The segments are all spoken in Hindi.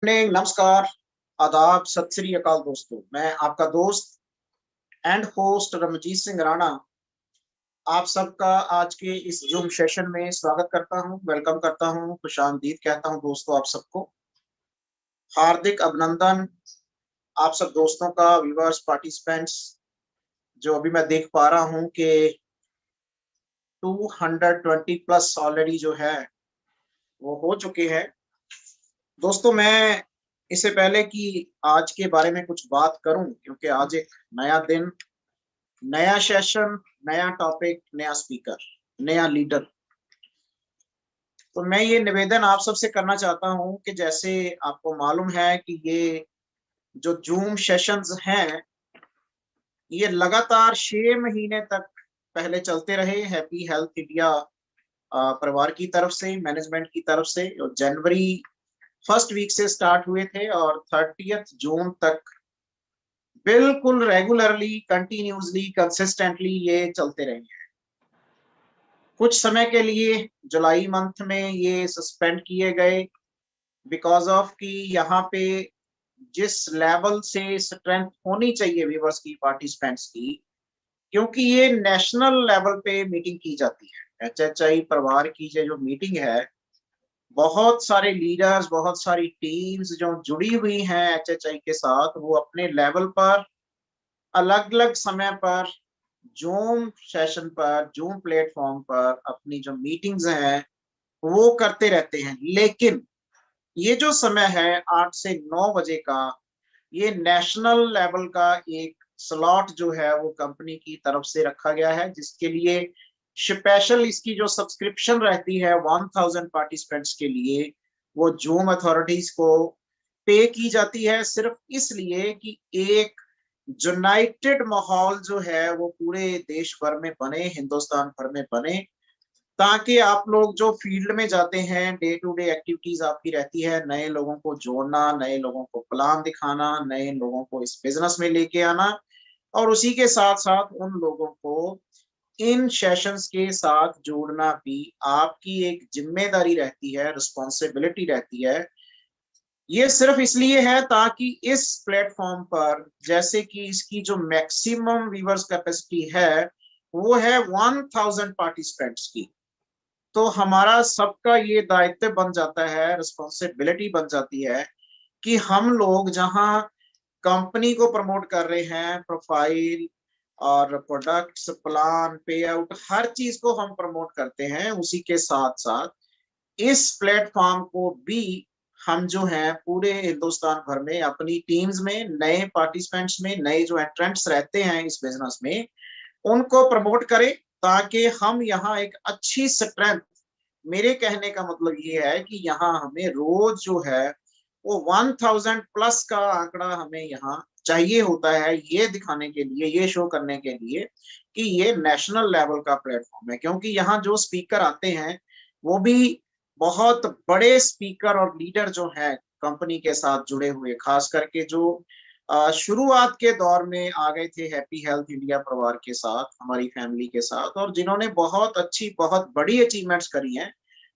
नमस्कार, आदाब, सत श्री अकाल दोस्तों। मैं आपका दोस्त एंड होस्ट रमजीत सिंह राणा आप सबका आज के इस जूम सेशन में स्वागत करता हूं, वेलकम करता हूं, खुशामदीद कहता हूं दोस्तों। आप सबको हार्दिक अभिनंदन। आप सब दोस्तों का, व्यूअर्स, पार्टिसिपेंट्स, जो अभी मैं देख पा रहा हूं कि 220 प्लस ऑलरेडी जो है वो हो चुके हैं। दोस्तों, मैं इससे पहले कि आज के बारे में कुछ बात करूं, क्योंकि आज एक नया दिन, नया सेशन, नया टॉपिक, नया स्पीकर, नया लीडर, तो मैं ये निवेदन आप सबसे करना चाहता हूं कि जैसे आपको मालूम है कि ये जो जूम सेशंस हैं ये लगातार 6 महीने तक पहले चलते रहे। हैप्पी हेल्थ इंडिया परिवार की तरफ से, मैनेजमेंट की तरफ से, और जनवरी फर्स्ट वीक से स्टार्ट हुए थे और 30 जून तक बिल्कुल रेगुलरली, कंटिन्यूसली, कंसिस्टेंटली ये चलते रहे हैं। कुछ समय के लिए जुलाई मंथ में ये सस्पेंड किए गए बिकॉज ऑफ कि यहाँ पे जिस लेवल से स्ट्रेंथ होनी चाहिए व्यूअर्स की, पार्टिसिपेंट्स की, क्योंकि ये नेशनल लेवल पे मीटिंग की जाती है। एचएचआई परिवार की जो मीटिंग है, बहुत सारे लीडर्स, बहुत सारी टीम्स जो जुड़ी हुई हैं एचएचआई के साथ, वो अपने लेवल पर अलग अलग समय पर जूम सेशन पर, जूम प्लेटफॉर्म पर अपनी जो मीटिंग्स हैं वो करते रहते हैं। लेकिन ये जो समय है 8 से 9 बजे का, ये नेशनल लेवल का एक स्लॉट जो है वो कंपनी की तरफ से रखा गया है, जिसके लिए स्पेशल इसकी जो सब्सक्रिप्शन रहती है 1000 पार्टिसिपेंट्स के लिए, वो जूम अथॉरिटीज को पे की जाती है, सिर्फ इसलिए कि एक यूनाइटेड माहौल जो है वो पूरे देश भर में बने, हिंदुस्तान भर में बने, ताकि आप लोग जो फील्ड में जाते हैं, डे टू डे एक्टिविटीज आपकी रहती है, नए लोगों को जोड़ना, नए लोगों को प्लान दिखाना, नए लोगों को इस बिजनेस में लेके आना, और उसी के साथ साथ उन लोगों को इन सेशंस के साथ जोड़ना भी आपकी एक जिम्मेदारी रहती है, रिस्पॉन्सिबिलिटी रहती है। ये सिर्फ इसलिए है ताकि इस प्लेटफॉर्म पर, जैसे कि इसकी जो मैक्सिमम व्यूअर्स कैपेसिटी है वो है 1000 पार्टिसिपेंट्स की, तो हमारा सबका ये दायित्व बन जाता है, रिस्पॉन्सिबिलिटी बन जाती है कि हम लोग जहां कंपनी को प्रमोट कर रहे हैं, प्रोफाइल और प्रोडक्ट्स, प्लान, पे आउट, हर चीज को हम प्रमोट करते हैं, उसी के साथ साथ इस प्लेटफॉर्म को भी हम जो है पूरे हिंदुस्तान भर में अपनी टीम्स में, नए पार्टिसिपेंट्स में, नए जो एंट्रेंट्स रहते हैं इस बिजनेस में, उनको प्रमोट करें, ताकि हम यहाँ एक अच्छी स्ट्रेंथ, मेरे कहने का मतलब ये है कि यहाँ हमें रोज जो है वो 1000 प्लस का आंकड़ा हमें यहाँ चाहिए होता है, ये दिखाने के लिए, ये शो करने के लिए कि ये नेशनल लेवल का प्लेटफॉर्म है। क्योंकि यहाँ जो स्पीकर आते हैं वो भी बहुत बड़े स्पीकर और लीडर जो हैं कंपनी के साथ जुड़े हुए, खास करके जो शुरुआत के दौर में आ गए थे हैप्पी हेल्थ इंडिया परिवार के साथ, हमारी फैमिली के साथ, और जिन्होंने बहुत अच्छी, बहुत बड़ी अचीवमेंट्स करी हैं,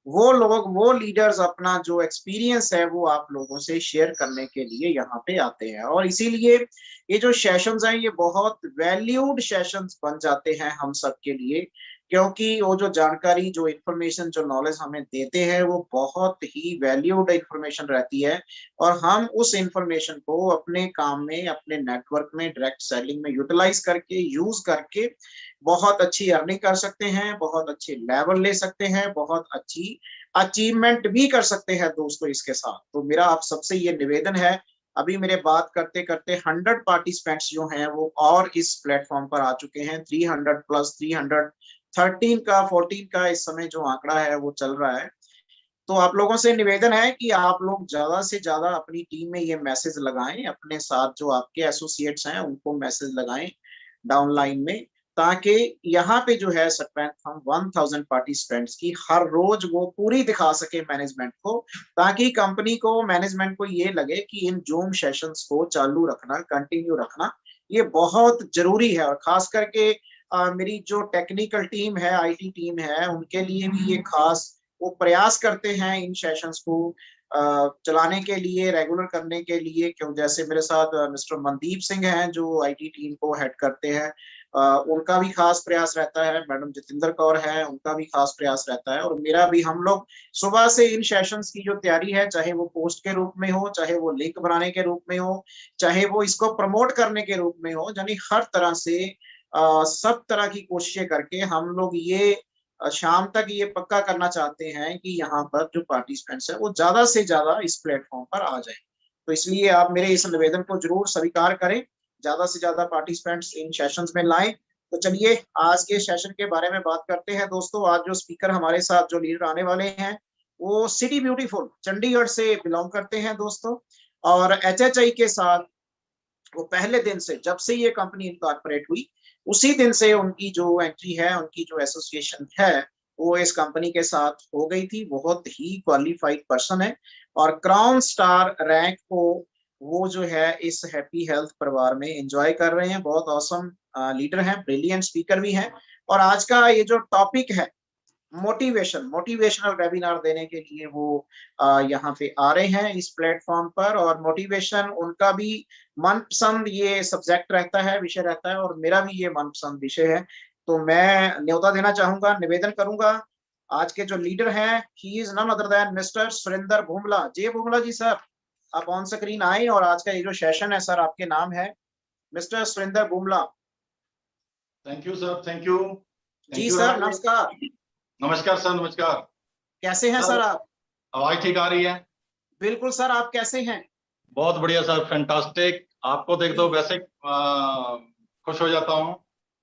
वो लोग, वो लीडर्स अपना जो एक्सपीरियंस है वो आप लोगों से शेयर करने के लिए यहाँ पे आते हैं। और इसीलिए ये जो सेशंस हैं ये बहुत वैल्यूड सेशंस बन जाते हैं हम सब के लिए, क्योंकि वो जो जानकारी, जो इंफॉर्मेशन, जो नॉलेज हमें देते हैं वो बहुत ही वैल्यूड इंफॉर्मेशन रहती है, और हम उस इंफॉर्मेशन को अपने काम में, अपने नेटवर्क में, डायरेक्ट सेलिंग में यूटिलाइज करके, यूज करके बहुत अच्छी अर्निंग कर सकते हैं, बहुत अच्छे लेवल ले सकते हैं, बहुत अच्छी अचीवमेंट भी कर सकते हैं दोस्तों इसके साथ। तो मेरा आप सबसे ये निवेदन है, अभी मेरे बात करते करते 100 पार्टिसिपेंट्स जो हैं वो और इस प्लेटफॉर्म पर आ चुके हैं। 300 प्लस, 313 का, 14 का इस समय जो आंकड़ा है वो चल रहा है। तो आप लोगों से निवेदन है कि आप लोग ज्यादा से ज्यादा अपनी टीम में ये मैसेज लगाएं, अपने साथ जो आपके एसोसिएट्स हैं उनको मैसेज लगाएं डाउनलाइन में, ताकि यहाँ पे जो है स्ट्रेंथ हम 1000 पार्टिसिपेंट्स की हर रोज वो पूरी दिखा सके मैनेजमेंट को, ताकि कंपनी को, मैनेजमेंट को ये लगे कि इन जूम सेशंस को चालू रखना, कंटिन्यू रखना ये बहुत जरूरी है। और खास करके मेरी जो टेक्निकल टीम है, आईटी टीम है, उनके लिए भी ये खास वो प्रयास करते हैं इन सेशंस को चलाने के लिए, रेगुलर करने के लिए, क्यों जैसे मेरे साथ मिस्टर मनदीप सिंह हैं जो आईटी टीम को हेड करते हैं, उनका भी खास प्रयास रहता है, मैडम जितेंद्र कौर है उनका भी खास प्रयास रहता है, और मेरा भी। हम लोग सुबह से इन सेशंस की जो तैयारी है, चाहे वो पोस्ट के रूप में हो, चाहे वो लिंक बनाने के रूप में हो, चाहे वो इसको प्रमोट करने के रूप में हो, यानी हर तरह से सब तरह की कोशिशें करके हम लोग ये शाम तक ये पक्का करना चाहते हैं कि यहाँ पर जो पार्टिसिपेंट्स है वो ज्यादा से ज्यादा इस प्लेटफॉर्म पर आ जाए। तो इसलिए आप मेरे इस निवेदन को जरूर स्वीकार करें, ज्यादा से ज्यादा पार्टिसिपेंट्स इन सेशंस में लाएं। तो चलिए आज के सेशन के बारे में बात करते हैं दोस्तों। आज जो स्पीकर हमारे साथ, जो लीडर आने वाले हैं, वो सिटी ब्यूटीफुल चंडीगढ़ से बिलोंग करते हैं दोस्तों, और एचएचआई के साथ वो पहले दिन से, जब से ये कंपनी इनकॉर्पोरेट हुई उसी दिन से उनकी जो एंट्री है, उनकी जो एसोसिएशन है, वो इस कंपनी के साथ हो गई थी। बहुत ही क्वालिफाइड पर्सन है, और क्राउन स्टार रैंक को वो जो है इस हैप्पी हेल्थ परिवार में एंजॉय कर रहे हैं। बहुत ऑसम लीडर हैं, ब्रिलियंट स्पीकर भी हैं। और आज का ये जो टॉपिक है, मोटिवेशनल वेबिनार देने के लिए वो यहाँ पे आ रहे हैं इस प्लेटफॉर्म पर। और मोटिवेशन उनका भी मनपसंद ये सब्जेक्ट रहता है, विषय रहता है, और मेरा भी ये मनपसंद विषय है। तो मैं न्योता देना चाहूंगा, निवेदन करूंगा, आज के जो लीडर हैं, he is none other than mister Surendra Bhumla. जय भूमला जी सर, आप ऑन स्क्रीन आए, और आज का ये जो सेशन है सर, आपके नाम है mister Surendra Bhumla. Thank you sir, thank you जी सर, नमस्कार। नमस्कार सर, नमस्कार। कैसे हैं सर आप? आवाज ठीक आ रही है? बिल्कुल सर, आप कैसे हैं? बहुत बढ़िया सर, फैंटास्टिक। आपको देख दो वैसे खुश हो जाता हूँ।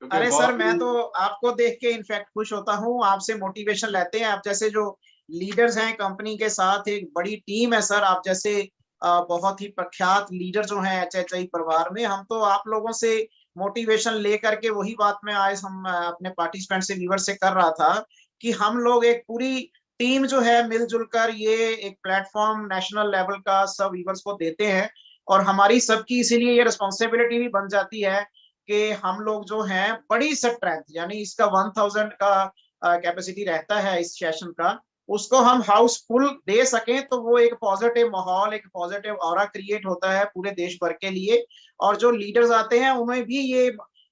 अरे सर, मैं तो आपको देख के इनफैक्ट खुश होता हूँ, आपसे मोटिवेशन लेते हैं। आप जैसे जो लीडर्स हैं कंपनी के साथ, एक बड़ी टीम है सर, आप जैसे बहुत ही प्रख्यात लीडर जो हैं एचएचआई परिवार में, हम तो आप लोगों से मोटिवेशन लेकर के, वही बात मैं आज हम अपने पार्टिसिपेंट से, व्यूअर से कर रहा था कि हम लोग एक पूरी टीम जो है मिलजुल कर ये एक प्लेटफॉर्म नेशनल लेवल का सब व्यूअर्स को देते हैं। और हमारी सबकी इसीलिए ये रिस्पॉन्सिबिलिटी भी बन जाती है कि हम लोग जो हैं बड़ी स्ट्रेंथ, यानी इसका 1000 का कैपेसिटी रहता है इस सेशन का, उसको हम हाउसफुल दे सकें, तो वो एक पॉजिटिव माहौल, एक पॉजिटिव ऑरा क्रिएट होता है पूरे देश भर के लिए। और जो लीडर्स आते हैं उन्हें भी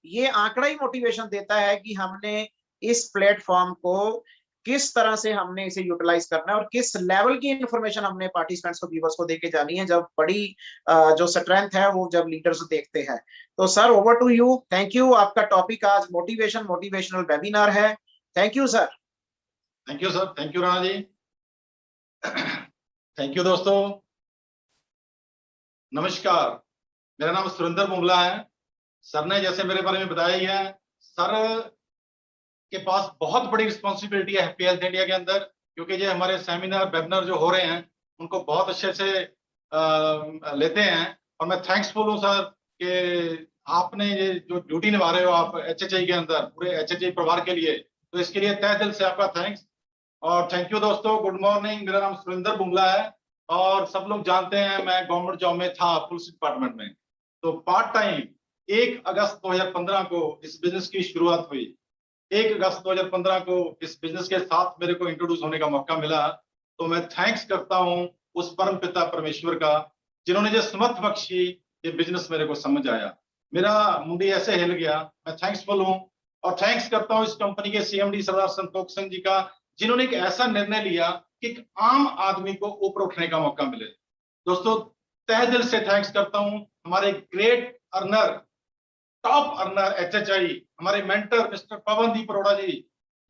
ये आंकड़ा ही मोटिवेशन देता है कि हमने इस प्लेटफॉर्म को किस तरह से हमने इसे यूटिलाइज करना है, और किस लेवल की इंफॉर्मेशन हमने पार्टिसिपेंट्स को, व्यूअर्स को देके जानी है, जब बड़ी जो स्ट्रेंथ है वो जब लीडर्स देखते हैं। तो sir, over to you. Thank you. आपका टॉपिक आज मोटिवेशनल वेबिनार है। Thank you sir. Thank you sir, thank you Rana ji. Thank you दोस्तों, नमस्कार। मेरा नाम सुरेंद्र भूमला है। सर ने जैसे मेरे बारे में बताया ही है, सर के पास बहुत बड़ी रिस्पॉन्सिबिलिटी है हैप्पी हेल्थ इंडिया के अंदर, क्योंकि ये हमारे सेमिनार वेबिनार जो हो रहे हैं उनको बहुत अच्छे से लेते हैं। और मैं थैंक्सफुल हूँ सर कि आपने ये जो ड्यूटी निभा रहे हो आप एचएचआई के अंदर, पूरे एचएचआई परिवार के लिए, तो इसके लिए तहे दिल से आपका थैंक्स। और थैंक यू दोस्तों, गुड मॉर्निंग। मेरा नाम सुरेंद्र भूमला है, और सब लोग जानते हैं मैं गवर्नमेंट जॉब में था, पुलिस डिपार्टमेंट में। तो पार्ट टाइम 1 अगस्त 2015 को इस बिजनेस की शुरुआत हुई। 1 अगस्त 2015 को इस बिजनेस के साथ मेरे को इंट्रोड्यूस होने का मौका मिला। तो मैं थैंक्स करता हूं उस परम पिता परमेश्वर का, जिन्होंने जो समर्थ बख्शी, ये बिजनेस मेरे को समझ आया, मेरा मुंडी ऐसे हिल गया। मैं थैंक्सफुल हूं, और थैंक्स करता हूं इस कंपनी के सीएमडी सरदार संतोष सिंह जी का, जिन्होंने एक ऐसा निर्णय लिया कि एक आम आदमी को ऊपर उठने का मौका मिले। दोस्तों, तहे दिल से थैंक्स करता हूं हमारे ग्रेट अर्नर, टॉप अर्नर एचएचआई, हमारे मेंटर मिस्टर पवनदीप अरोड़ा जी।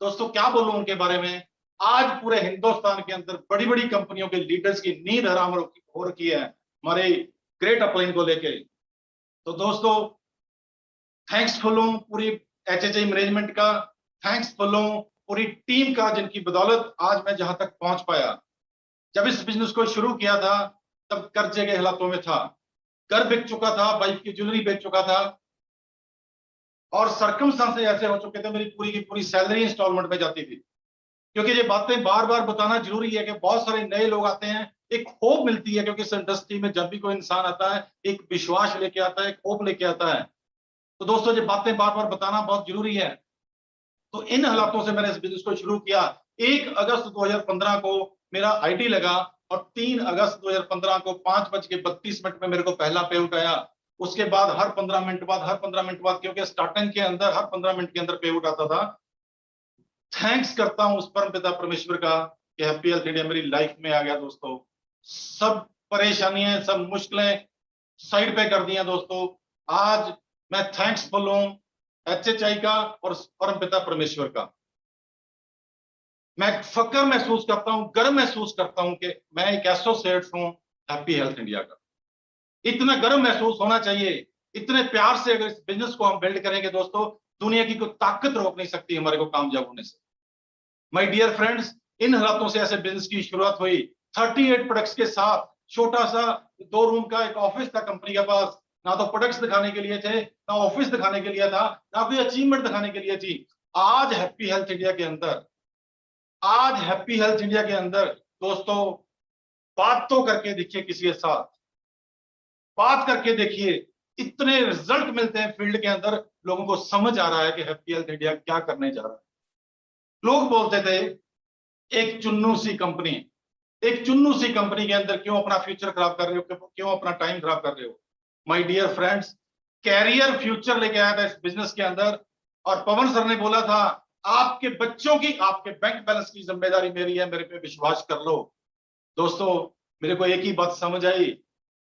दोस्तों, क्या बोलूं उनके बारे में। आज पूरे हिंदुस्तान के अंदर बड़ी बड़ी कंपनियों के लीडर्स की नींद हराम हो रखी है हमारे ग्रेट अपलाइन को लेके। तो दोस्तों, थैंक्सफुल हूं पूरी एचएचआई मैनेजमेंट का, थैंक्सफुल हूं पूरी टीम का, जिनकी बदौलत आज मैं जहां तक पहुंच पाया। जब इस बिजनेस को शुरू किया था तब कर्जे के हालातों में था, घर बिक चुका था, वाइफ की ज्वेलरी बेच चुका था, और सर्कमस्टांसेस ऐसे हो चुके थे मेरी पूरी की पूरी सैलरी इंस्टॉलमेंट में जाती थी। क्योंकि ये बातें बार बार बताना जरूरी है कि बहुत सारे नए लोग आते हैं, एक होप मिलती है, क्योंकि इस इंडस्ट्री में जब भी कोई इंसान आता है एक विश्वास लेके आता है, एक होप लेके आता है। तो दोस्तों, ये बातें बार बार बताना बहुत जरूरी है। तो इन हालातों से मैंने इस बिजनेस को शुरू किया। 1 अगस्त 2015 को मेरा आईडी लगा, और 3 अगस्त 2015 को 5:32 में मेरे को पहला पे आउट आया। उसके बाद हर 15 मिनट बाद, क्योंकि स्टार्टिंग के अंदर हर 15 मिनट के अंदर पे आउट आता था। थैंक्स करता हूं उस परम पिता परमेश्वर का कि हैप्पी हेल्थ इंडिया मेरी लाइफ में आ गया दोस्तों। सब परेशानियां, सब मुश्किलें साइड पे कर दिया दोस्तों। आज मैं थैंक्सफुल हूं HHI का और परम पिता परमेश्वर का। मैं फक्र महसूस करता हूं, गर्व महसूस करता हूं कि मैं एक एसोसिएट हूं हैप्पी हेल्थ इंडिया का। इतना गर्व महसूस होना चाहिए। इतने प्यार से अगर इस बिजनेस को हम बिल्ड करेंगे दोस्तों, दुनिया की कोई ताकत रोक नहीं सकती हमारे को कामयाब होने से। माय डियर फ्रेंड्स, इन हालातों से ऐसे बिजनेस की शुरुआत हुई 38 प्रोडक्ट्स के साथ। छोटा सा 2 रूम का एक ऑफिस था कंपनी के पास। ना तो प्रोडक्ट्स दिखाने के लिए थे, ना ऑफिस दिखाने के लिए था, ना कोई अचीवमेंट दिखाने के लिए थी। आज हैप्पी हेल्थ इंडिया के अंदर, दोस्तों, बात तो करके देखिए, किसी के साथ बात करके देखिए, इतने रिजल्ट मिलते हैं फील्ड के अंदर। लोगों को समझ आ रहा है कि हैप्पी हेल्थ इंडिया क्या करने जा रहा है। लोग बोलते थे एक चुन्नू सी कंपनी के अंदर क्यों अपना फ्यूचर खराब कर रहे हो, क्यों अपना टाइम खराब कर रहे हो। My dear friends, career future लेके आया था इस बिजनेस के अंदर। और पवन सर ने बोला था आपके बच्चों की, आपके बैंक बैलेंस की जिम्मेदारी मेरी है, मेरे पे विश्वास कर लो। दोस्तों, मेरे को एक ही बात समझ आई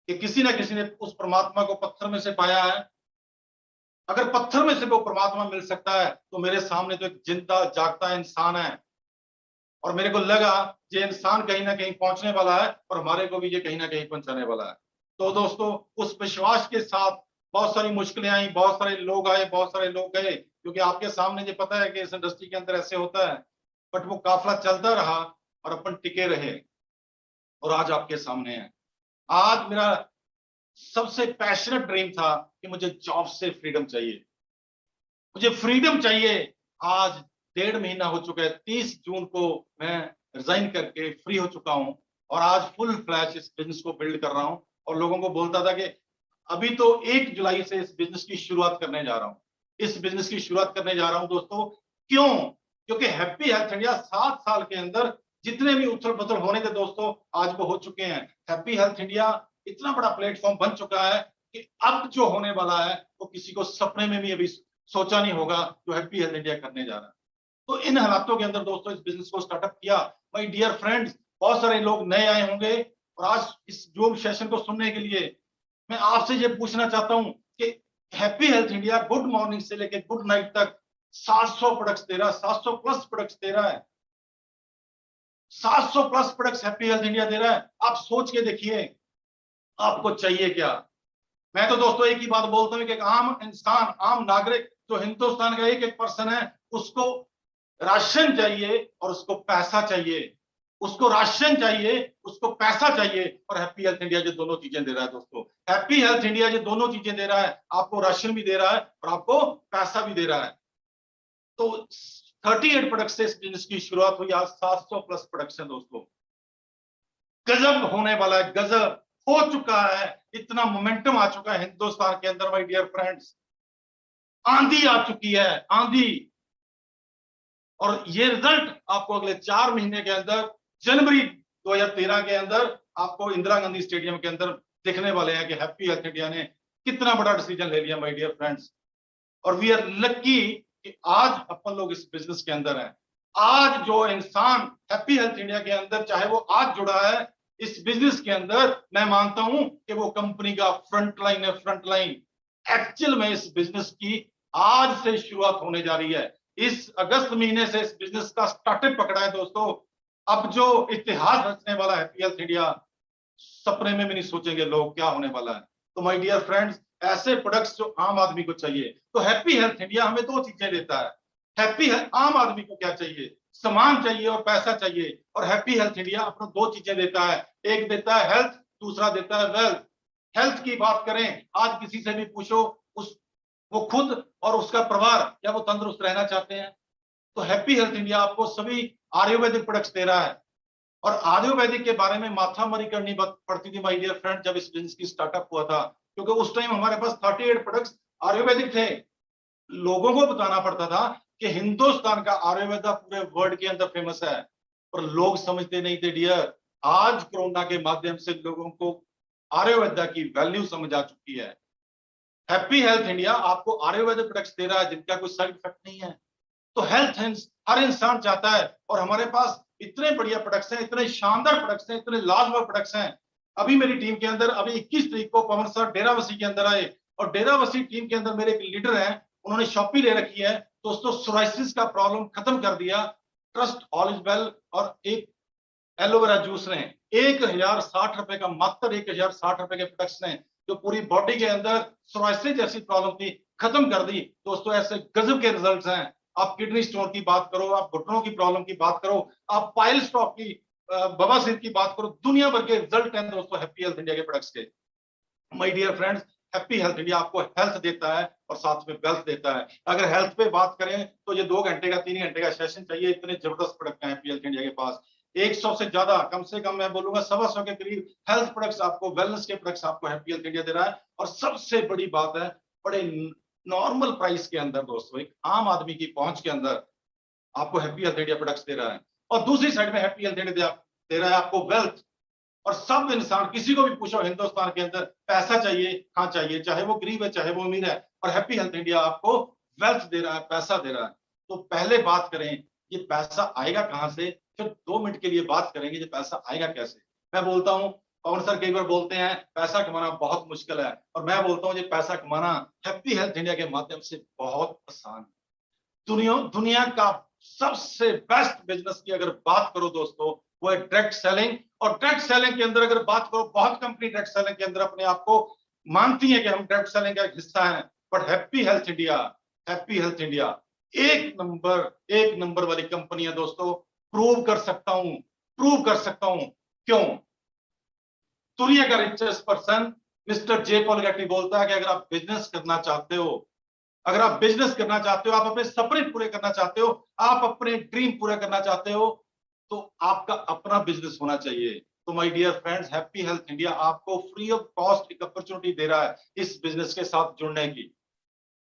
कि किसी ना किसी ने उस परमात्मा को पत्थर में से पाया है। अगर पत्थर में से वो परमात्मा मिल सकता है तो मेरे सामने तो एक जिंदा जागता इंसान है। और मेरे को लगा ये इंसान कहीं ना कहीं पहुंचने वाला है और हमारे को भी ये कहीं ना कहीं पहुंचाने वाला है। तो दोस्तों, उस विश्वास के साथ बहुत सारी मुश्किलें आई, बहुत सारे लोग आए, बहुत सारे लोग गए, क्योंकि आपके सामने ये पता है कि इस इंडस्ट्री के अंदर ऐसे होता है। बट वो काफिला चलता रहा और अपन टिके रहे और आज आपके सामने है। आज मेरा सबसे पैशनेट ड्रीम था कि मुझे जॉब से फ्रीडम चाहिए, मुझे फ्रीडम चाहिए। आज 1.5 महीना हो चुका है, 30 जून को मैं रिजाइन करके फ्री हो चुका हूं और आज फुल फ्लैश इस बिजनेस को बिल्ड कर रहा हूं। और लोगों को बोलता था कि अभी तो 1 जुलाई से इस बिजनेस की शुरुआत करने जा रहा हूं, दोस्तों। क्यों? क्योंकि हैप्पी हेल्थ इंडिया 7 साल के अंदर जितने भी उथल पुथल होने थे दोस्तों, आज वो हो चुके हैं। हैप्पी हेल्थ इंडिया इतना बड़ा प्लेटफॉर्म बन चुका है कि अब जो होने वाला है वो किसी को सपने में भी अभी सोचा नहीं होगा जो हैप्पी हेल्थ इंडिया करने जा रहा है। तो इन हालातों के अंदर दोस्तों इस बिजनेस को स्टार्टअप किया। माय डियर फ्रेंड्स, बहुत सारे लोग नए आए होंगे और आज इस जूम सेशन को सुनने के लिए मैं आपसे ये पूछना चाहता हूं कि happy health India good morning से लेकर गुड नाइट तक 700 प्रोडक्ट्स दे रहा है, 700 प्लस प्रोडक्ट्स दे रहा है, 700 plus products happy health India दे रहा है। आप सोच के देखिए आपको चाहिए क्या। मैं तो दोस्तों एक ही बात बोलता हूं कि एक आम इंसान, आम नागरिक जो हिंदुस्तान का एक एक पर्सन है, उसको राशन चाहिए और उसको पैसा चाहिए, उसको राशन चाहिए, उसको पैसा चाहिए। और हैप्पी हेल्थ इंडिया जो दोनों चीजें दे रहा है दोस्तों, हैप्पी हेल्थ इंडिया जो दोनों चीजें दे रहा है, आपको राशन भी दे रहा है और आपको पैसा भी दे रहा है। तो 38 प्रोडक्ट से इस बिजनेस की शुरुआत हुई, आज 700 प्लस प्रोडक्शन दोस्तों। गजब होने वाला है, गजब हो चुका है, इतना मोमेंटम आ चुका है हिंदुस्तान के अंदर। माय डियर फ्रेंड्स, आंधी आ चुकी है, आंधी। और ये रिजल्ट आपको अगले 4 महीने के अंदर, जनवरी 2013 के अंदर आपको इंदिरा गांधी स्टेडियम के अंदर दिखने वाले हैं कि हैप्पी हेल्थ इंडिया ने कितना बड़ा डिसीजन ले लिया। माय डियर फ्रेंड्स, और वी आर लकी कि आज अपन लोग इस बिजनेस के अंदर हैं। आज जो इंसान हैप्पी हेल्थ इंडिया के अंदर, चाहे वो आज जुड़ा है इस बिजनेस के अंदर, मैं मानता हूं कि वो कंपनी का फ्रंट लाइन है, फ्रंट लाइन। एक्चुअल में इस बिजनेस की आज से शुरुआत होने जा रही है। इस अगस्त महीने से इस बिजनेस का स्टार्टअप पकड़ा है दोस्तों। अब जो इतिहास रचने वाला है हैप्पी हेल्थ इंडिया, सपने में भी नहीं सोचेंगे लोग क्या होने वाला है। तो माय डियर फ्रेंड्स, ऐसे प्रोडक्ट्स जो आम आदमी को चाहिए, तो हैप्पी हेल्थ इंडिया हमें 2 चीजें देता है। आम आदमी को क्या चाहिए? सामान चाहिए और पैसा चाहिए। और हैप्पी हेल्थ इंडिया अपना 2 चीजें देता है, एक देता है हेल्थ, दूसरा देता है वेल्थ। हेल्थ की बात करें, आज किसी से भी पूछो, उस वो खुद और उसका परिवार क्या वो तंदुरुस्त रहना चाहते हैं? तो हैप्पी हेल्थ इंडिया आपको सभी आयुर्वेदिक प्रोडक्ट्स दे रहा है। और आयुर्वेदिक के बारे में माथामरी करनी पड़ती थी माय डियर फ्रेंड जब इस बिजनेस की स्टार्टअप हुआ था, क्योंकि उस टाइम हमारे पास 38 प्रोडक्ट्स आयुर्वेदिक थे। लोगों को बताना पड़ता था कि हिंदुस्तान का आयुर्वेदा पूरे वर्ल्ड के अंदर फेमस है, और लोग समझते नहीं थे डियर आज कोरोना के माध्यम से लोगों को आयुर्वेदा की वैल्यू समझ आ चुकी है। हैप्पी हेल्थ इंडिया आपको आयुर्वेदिक प्रोडक्ट्स दे रहा है जिनका कोई साइड इफेक्ट नहीं है। तो हेल्थ हर इंसान चाहता है, और हमारे पास इतने बढ़िया प्रोडक्ट्स हैं, इतने शानदार प्रोडक्ट्स हैं, इतने लाजवाब प्रोडक्ट्स हैं। अभी मेरी टीम के अंदर अभी 21 तारीख को पवन सर डेराबस्सी के अंदर आए, और डेराबस्सी टीम के अंदर मेरे एक लीडर हैं, उन्होंने शॉपी ले रखी है दोस्तों, सोराइसिस का प्रॉब्लम खत्म कर दिया। ट्रस्ट ऑल इज वेल और एक एलोवेरा जूस ने 1060 रुपए का, मात्र 1060 रुपए के प्रोडक्ट्स ने जो पूरी बॉडी के अंदर सोराइसिस जैसी प्रॉब्लम थी खत्म कर दी। दोस्तों ऐसे गजब के रिजल्ट्स हैं। आप किडनी स्टोन की बात करो, आप घुटनों की प्रॉब्लम की बात करो, आप पाइल स्टॉक की, बवासीर की बात करो, दुनिया भर के रिजल्ट हैं दोस्तों हैप्पी हेल्थ इंडिया के प्रोडक्ट्स के। My dear friends, happy health India आपको हेल्थ देता है और साथ में वेल्थ देता है। अगर हेल्थ पे बात करें तो ये 2 घंटे का 3 घंटे का सेशन चाहिए, इतने जबरदस्त प्रोडक्ट हैं हैप्पी हेल्थ इंडिया के पास। 100 से ज्यादा, कम से कम मैं बोलूंगा 125 के करीब हेल्थ प्रोडक्ट्स आपको, वेलनेस के प्रोडक्ट्स आपको हैप्पी हेल्थ इंडिया दे रहा है। और सबसे बड़ी बात है, बड़े नॉर्मल प्राइस के अंदर दोस्तों, एक आम आदमी की पहुंच के अंदर आपको हैप्पी हेल्थ इंडिया प्रोडक्ट्स दे रहा है। और दूसरी साइड में हैप्पी हेल्थ इंडिया दे रहा है आपको वेल्थ। और सब इंसान, किसी को भी पूछो हिंदुस्तान के अंदर पैसा चाहिए, कहां चाहिए, चाहे वो गरीब है चाहे वो अमीर है, और हैप्पी हेल्थ इंडिया आपको वेल्थ दे रहा है, पैसा दे रहा है। तो पहले बात करें ये पैसा आएगा कहां से, फिर 2 मिनट के लिए बात करेंगे ये पैसा आएगा कैसे। मैं बोलता हूं, पवन सर कई बार बोलते हैं पैसा कमाना बहुत मुश्किल है, और मैं बोलता हूं ये पैसा कमाना हैप्पी हेल्थ इंडिया के माध्यम से बहुत आसान है। दुनिया का सबसे बेस्ट बिजनेस की अगर बात करो दोस्तों, वो है डायरेक्ट सेलिंग। और डायरेक्ट सेलिंग के अंदर अगर बात करो, बहुत कंपनी डायरेक्ट सेलिंग के अंदर अपने आप को मानती है कि हम डायरेक्ट सेलिंग का एक हिस्सा हैं, बट हैप्पी हेल्थ इंडिया एक नंबर वाली कंपनी है दोस्तों। प्रूव कर सकता हूं। क्यों? दुनिया का richest person mister J Paul Getty बोलता है कि अगर आप बिजनेस करना चाहते हो, आप अपने सपने पूरे करना चाहते हो, आप अपने ड्रीम पूरे करना चाहते हो, तो आपका अपना बिजनेस होना चाहिए। तो my dear friends, happy health India आपको फ्री ऑफ कॉस्ट एक अपॉर्चुनिटी दे रहा है इस बिजनेस के साथ जुड़ने की।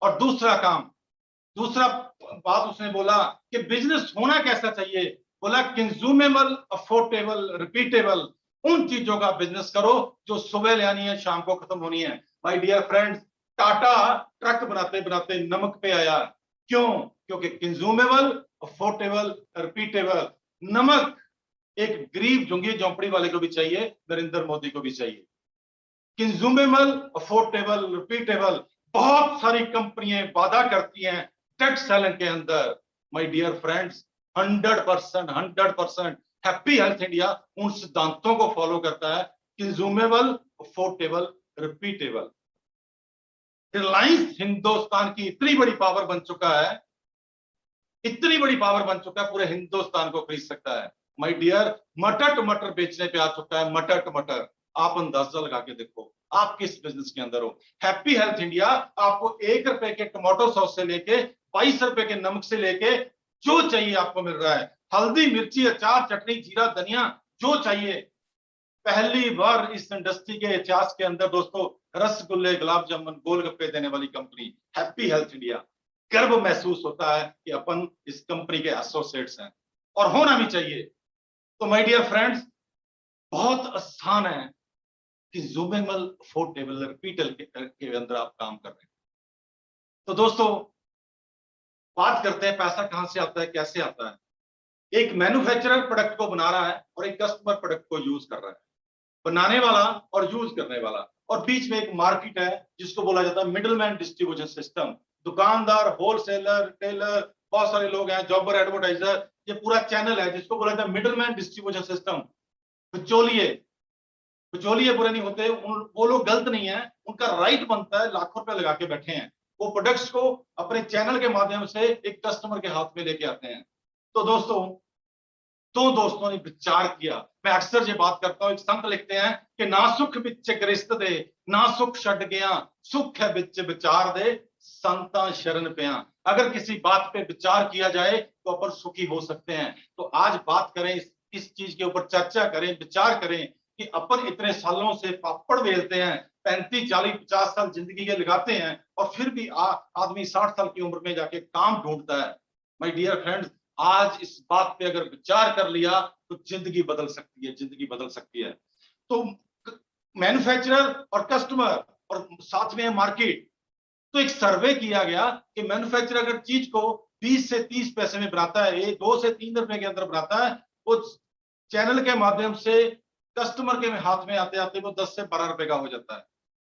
और दूसरा बात उसने बोला कि बिजनेस होना कैसा चाहिए, बोला कंज्यूमेबल, अफोर्डेबल, रिपीटेबल। उन चीजों का बिजनेस करो जो सुबह ले आनी है, शाम को खत्म होनी है। My dear friends, Tata truck बनाते बनाते नमक पे आया। क्यों? क्योंकि कंज्यूमेबल, अफोर्डेबल, रिपीटेबल। नमक एक गरीब झुंगी झोंपड़ी वाले को भी चाहिए, नरेंद्र मोदी को भी चाहिए। Consumable, affordable, repeatable. बहुत सारी कंपनियां वादा करती हैं डायरेक्ट सेलिंग के अंदर। My dear friends, 100% happy health India उन सिद्धांतों को फॉलो करता है, consumable, affordable, repeatable. Reliance Hindustan की इतनी बड़ी पावर बन चुका है, पूरे हिंदुस्तान को खरीद सकता है। माय डियर, मटर टमाटर बेचने पे आ चुका है, मटर टमाटर। आप अंदाजा लगा के देखो आप किस बिजनेस के अंदर हो। हैप्पी हेल्थ इंडिया आपको 1 रुपए के टमाटो सॉस से लेके 22 रुपए के नमक से लेके जो चाहिए आपको मिल रहा है। हल्दी, मिर्ची, अचार, चटनी, जीरा, धनिया, जो चाहिए। पहली बार इस इंडस्ट्री के इतिहास के अंदर दोस्तों रसगुल्ले, गुलाब जामुन, गोलगप्पे देने वाली कंपनी हैप्पी हेल्थ इंडिया। गर्व महसूस होता है कि अपन इस कंपनी के एसोसिएट्स हैं, और होना भी चाहिए। तो माय डियर फ्रेंड्स, बहुत आसान है कि कंज्यूमेबल, अफोर्डेबल, रिपीटेबल के अंदर आप काम कर रहे हैं। तो दोस्तों बात करते हैं पैसा कहां से आता है, कैसे आता है। एक मैन्युफैक्चरर प्रोडक्ट को बना रहा है और एक कस्टमर प्रोडक्ट को यूज कर रहा है, बनाने वाला और यूज करने वाला। और बीच में एक मार्केट है जिसको बोला जाता है मिडलमैन डिस्ट्रीब्यूशन सिस्टम। दुकानदार, होलसेलर, रिटेलर, बहुत सारे लोग हैं, जॉबर, एडवर्टाइजर, ये पूरा चैनल है जिसको बोला जाता है मिडलमैन डिस्ट्रीब्यूशन सिस्टम। बिचौलिए बुरे नहीं होते, वो लोग गलत नहीं है, उनका राइट बनता है, लाखों रुपए लगा के बैठे हैं, वो प्रोडक्ट्स को अपने चैनल के माध्यम से एक कस्टमर के हाथ में लेके आते हैं। तो दोस्तों ने विचार किया। मैं अक्सर ये बात करता हूं, एक संत लिखते हैं कि ना सुख बिच ग्रस्त दे, ना सुख छड़ गया, सुख है बिच विचार दे, संता शरण पिया। अगर किसी बात पे विचार किया जाए तो अपन सुखी हो सकते हैं। तो आज बात करें इस चीज के ऊपर, चर्चा करें, विचार करें कि अपन इतने सालों से पापड़ बेलते हैं, 35, 40, 50 साल जिंदगी के लगाते हैं, और फिर भी आदमी 60 साल की उम्र में जाके काम ढूंढता है। माय डियर फ्रेंड्स, आज इस बात पे अगर विचार कर लिया तो जिंदगी बदल सकती है, जिंदगी बदल सकती है। तो मैन्युफैक्चरर और कस्टमर और साथ में मार्केट, तो एक सर्वे किया गया कि मैन्युफैक्चरर अगर चीज को 20 से 30 पैसे में बनाता है, ये 2 से 3 रुपए के अंदर बनाता है, वो चैनल के माध्यम से कस्टमर के हाथ में आते आते वो 10 से 12 रुपए का हो जाता है।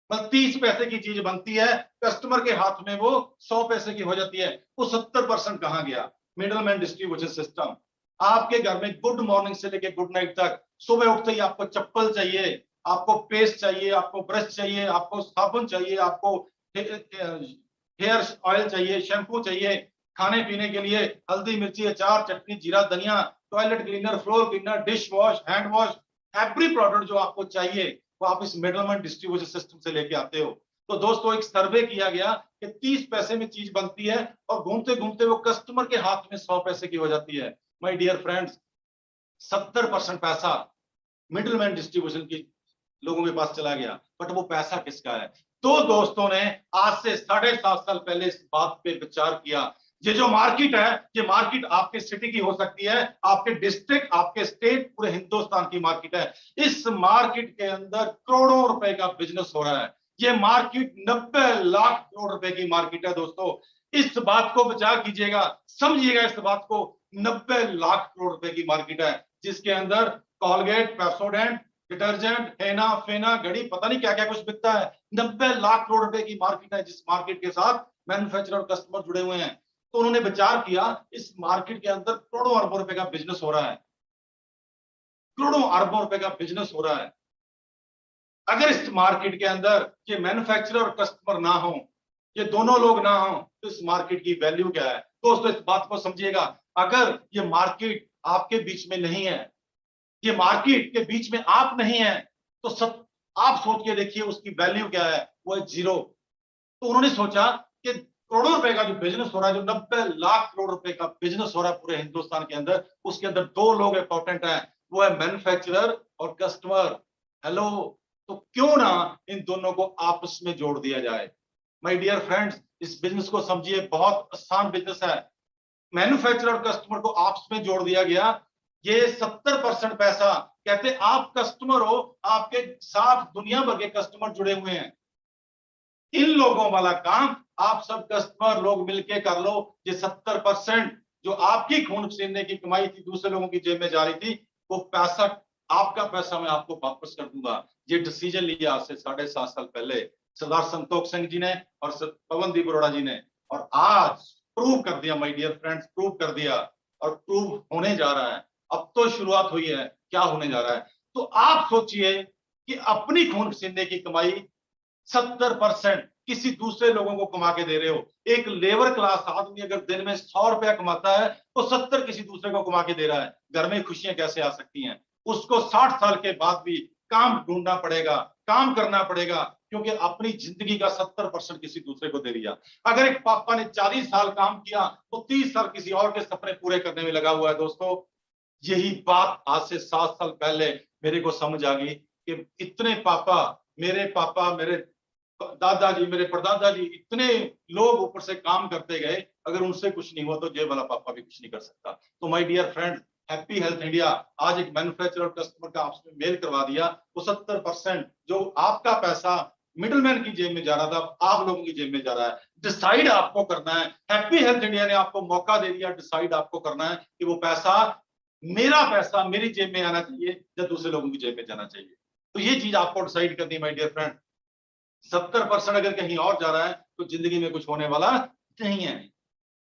बस 30 पैसे की चीज बनती है, कस्टमर के हाथ में वो 100 पैसे की हो जाती है। वो 70% कहां गया? Middleman distribution system. आपके घर में गुड मॉर्निंग से लेके गुड नाइट तक, सुबह उठते ही आपको चप्पल चाहिए, आपको पेस्ट चाहिए, आपको ब्रश चाहिए, आपको साबुन चाहिए, आपको हेयर ऑयल चाहिए, शैम्पू चाहिए, खाने पीने के लिए हल्दी मिर्ची अचार चटनी जीरा धनिया, toilet cleaner, floor cleaner, dish wash, hand wash, every product जो आपको चाहिए वो आप इस मिडलमैन डिस्ट्रीब्यूशन सिस्टम से लेके आते हो। तो दोस्तों एक सर्वे किया गया कि 30 पैसे में चीज बनती है और घूमते घूमते वो कस्टमर के हाथ में 100 पैसे की हो जाती है। माय डियर फ्रेंड्स, 70% पैसा मिडलमैन डिस्ट्रीब्यूशन की लोगों के पास चला गया, बट वो पैसा किसका है? तो दोस्तों ने आज से 7.5 साल पहले इस बात पे विचार किया, ये जो मार्केट है, ये मार्केट आपके सिटी की हो सकती है, आपके डिस्ट्रिक्ट, आपके स्टेट, पूरे हिंदुस्तान की मार्केट है। इस मार्केट के अंदर करोड़ों रुपए का बिजनेस हो रहा है। ये मार्केट 90 लाख करोड़ रुपए की मार्केट है दोस्तों। इस बात को विचार कीजिएगा, समझिएगा इस बात को, 90 लाख करोड़ रुपए की मार्केट है, जिसके अंदर कॉलगेट, पेप्सोडेंट, डिटर्जेंट, हेना फेना घड़ी पता नहीं क्या क्या कुछ बिकता है। 90 लाख करोड़ रुपए की मार्केट है, जिस मार्केट के साथ मैन्युफैक्चरर और कस्टमर जुड़े हुए हैं। तो उन्होंने विचार किया, इस मार्केट के अंदर करोड़ों अरबों रुपए का बिजनेस हो रहा है, करोड़ों अरबों रुपए का बिजनेस हो रहा है। अगर इस मार्केट के अंदर ये मैन्युफैक्चरर और कस्टमर ना हो, ये दोनों लोग ना हो, तो इस मार्केट की वैल्यू क्या है? दोस्तों इस बात को समझिएगा, अगर ये मार्केट आपके बीच में नहीं है, ये मार्केट के बीच में आप नहीं है, तो आप सोच के देखिए उसकी वैल्यू क्या है? वो है जीरो। तो उन्होंने सोचा कि करोड़ों रुपए का जो बिजनेस हो रहा है, जो 90 लाख करोड़ रुपए का बिजनेस हो रहा है पूरे हिंदुस्तान के अंदर, उसके अंदर दो लोग इंपॉर्टेंट हैं, वो है मैन्युफैक्चरर और कस्टमर। हेलो, तो क्यों ना इन दोनों को आपस में जोड़ दिया जाए? माय डियर फ्रेंड्स, इस बिजनेस को समझिए, बहुत आसान बिजनेस है। मैन्युफैक्चरर और कस्टमर को आपस में जोड़ दिया गया। ये 70% पैसा, कहते आप कस्टमर हो, आपके साथ दुनिया भर के कस्टमर जुड़े हुए हैं, इन लोगों वाला काम आप सब कस्टमर लोग मिलके कर लो। ये 70% जो आपकी खून पसीने की कमाई थी, दूसरे लोगों की जेब में जा रही थी, वो पैसा, आपका पैसा मैं आपको वापस कर दूंगा। ये डिसीजन लिया आज से 7.5 साल पहले सरदार संतोख सिंह जी ने और पवनदीप अरोड़ा जी ने, और आज प्रूव कर दिया माय डियर फ्रेंड्स, प्रूव कर दिया, और प्रूव होने जा रहा है। अब तो शुरुआत हुई है, क्या होने जा रहा है? तो आप सोचिए कि अपनी खून पसीने की कमाई 70% किसी दूसरे लोगों को कमा के दे रहे हो। एक लेबर क्लास आदमी अगर दिन में 100 रुपया कमाता है, तो 70 किसी दूसरे को कमा के दे रहा है। घर में खुशियां कैसे आ सकती हैं? उसको 60 साल के बाद भी काम ढूंढना पड़ेगा, काम करना पड़ेगा, क्योंकि अपनी जिंदगी का 70% किसी दूसरे को दे दिया। अगर एक पापा ने 40 साल काम किया, तो 30 साल किसी और के सपने पूरे करने में लगा हुआ है। दोस्तों यही बात आज से 7 साल पहले मेरे को समझ आ गई कि इतने पापा, मेरे दादाजी, मेरे परदादा जी, इतने लोग ऊपर से काम करते गए, अगर उनसे कुछ नहीं हुआ तो जेब वाला पापा भी कुछ नहीं कर सकता। तो my dear friend, happy health India आज एक मैन्युफैक्चरर और कस्टमर का आपस में मेल करवा दिया। वो 70% जो आपका पैसा मिडलमैन की जेब में जा रहा था, आप लोगों की जेब में जा रहा है। डिसाइड आपको करना है। हैप्पी हेल्थ इंडिया ने आपको मौका दे दिया, डिसाइड आपको करना है कि वो पैसा, मेरा पैसा मेरी जेब में आना चाहिए या दूसरे लोगों की जेब में जाना चाहिए। तो ये चीज आपको डिसाइड करनी है माय डियर फ्रेंड। 70% अगर कहीं और जा रहा है तो जिंदगी में कुछ होने वाला नहीं है।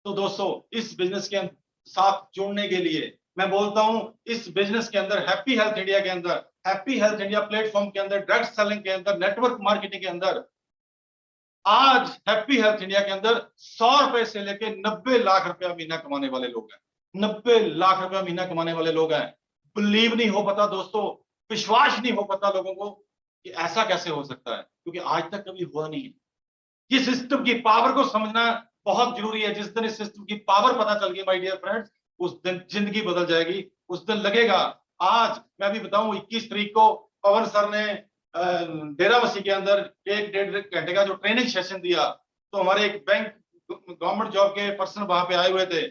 तो दोस्तों इस बिजनेस के साथ जुड़ने के लिए मैं बोलता हूं, इस बिजनेस के अंदर, हैप्पी हेल्थ इंडिया के अंदर, हैप्पी हेल्थ इंडिया प्लेटफॉर्म के अंदर, डायरेक्ट सेलिंग के अंदर, नेटवर्क मार्केटिंग के अंदर, आज हैप्पी हेल्थ इंडिया के अंदर 100 रुपए से लेकर 90 लाख रुपया महीना कमाने वाले लोग हैं। 90 लाख रुपया महीना कमाने वाले लोग हैं। बिलीव नहीं हो पता दोस्तों, विश्वास नहीं हो पता लोगों को कि ऐसा कैसे हो सकता है, क्योंकि आज तक कभी हुआ नहीं है। ये सिस्टम की पावर को समझना बहुत जरूरी है। जिस दिन इस सिस्टम की पावर पता चल गई माय डियर फ्रेंड्स, उस दिन जिंदगी बदल जाएगी। उस दिन लगेगा, आज मैं भी बताऊं 21 तारीख को पवन सर ने डेराबस्सी के अंदर 1-1.5 घंटे का जो ट्रेनिंग सेशन दिया, तो हमारे एक बैंक गवर्नमेंट जॉब के पर्सन वहां पे आए हुए थे,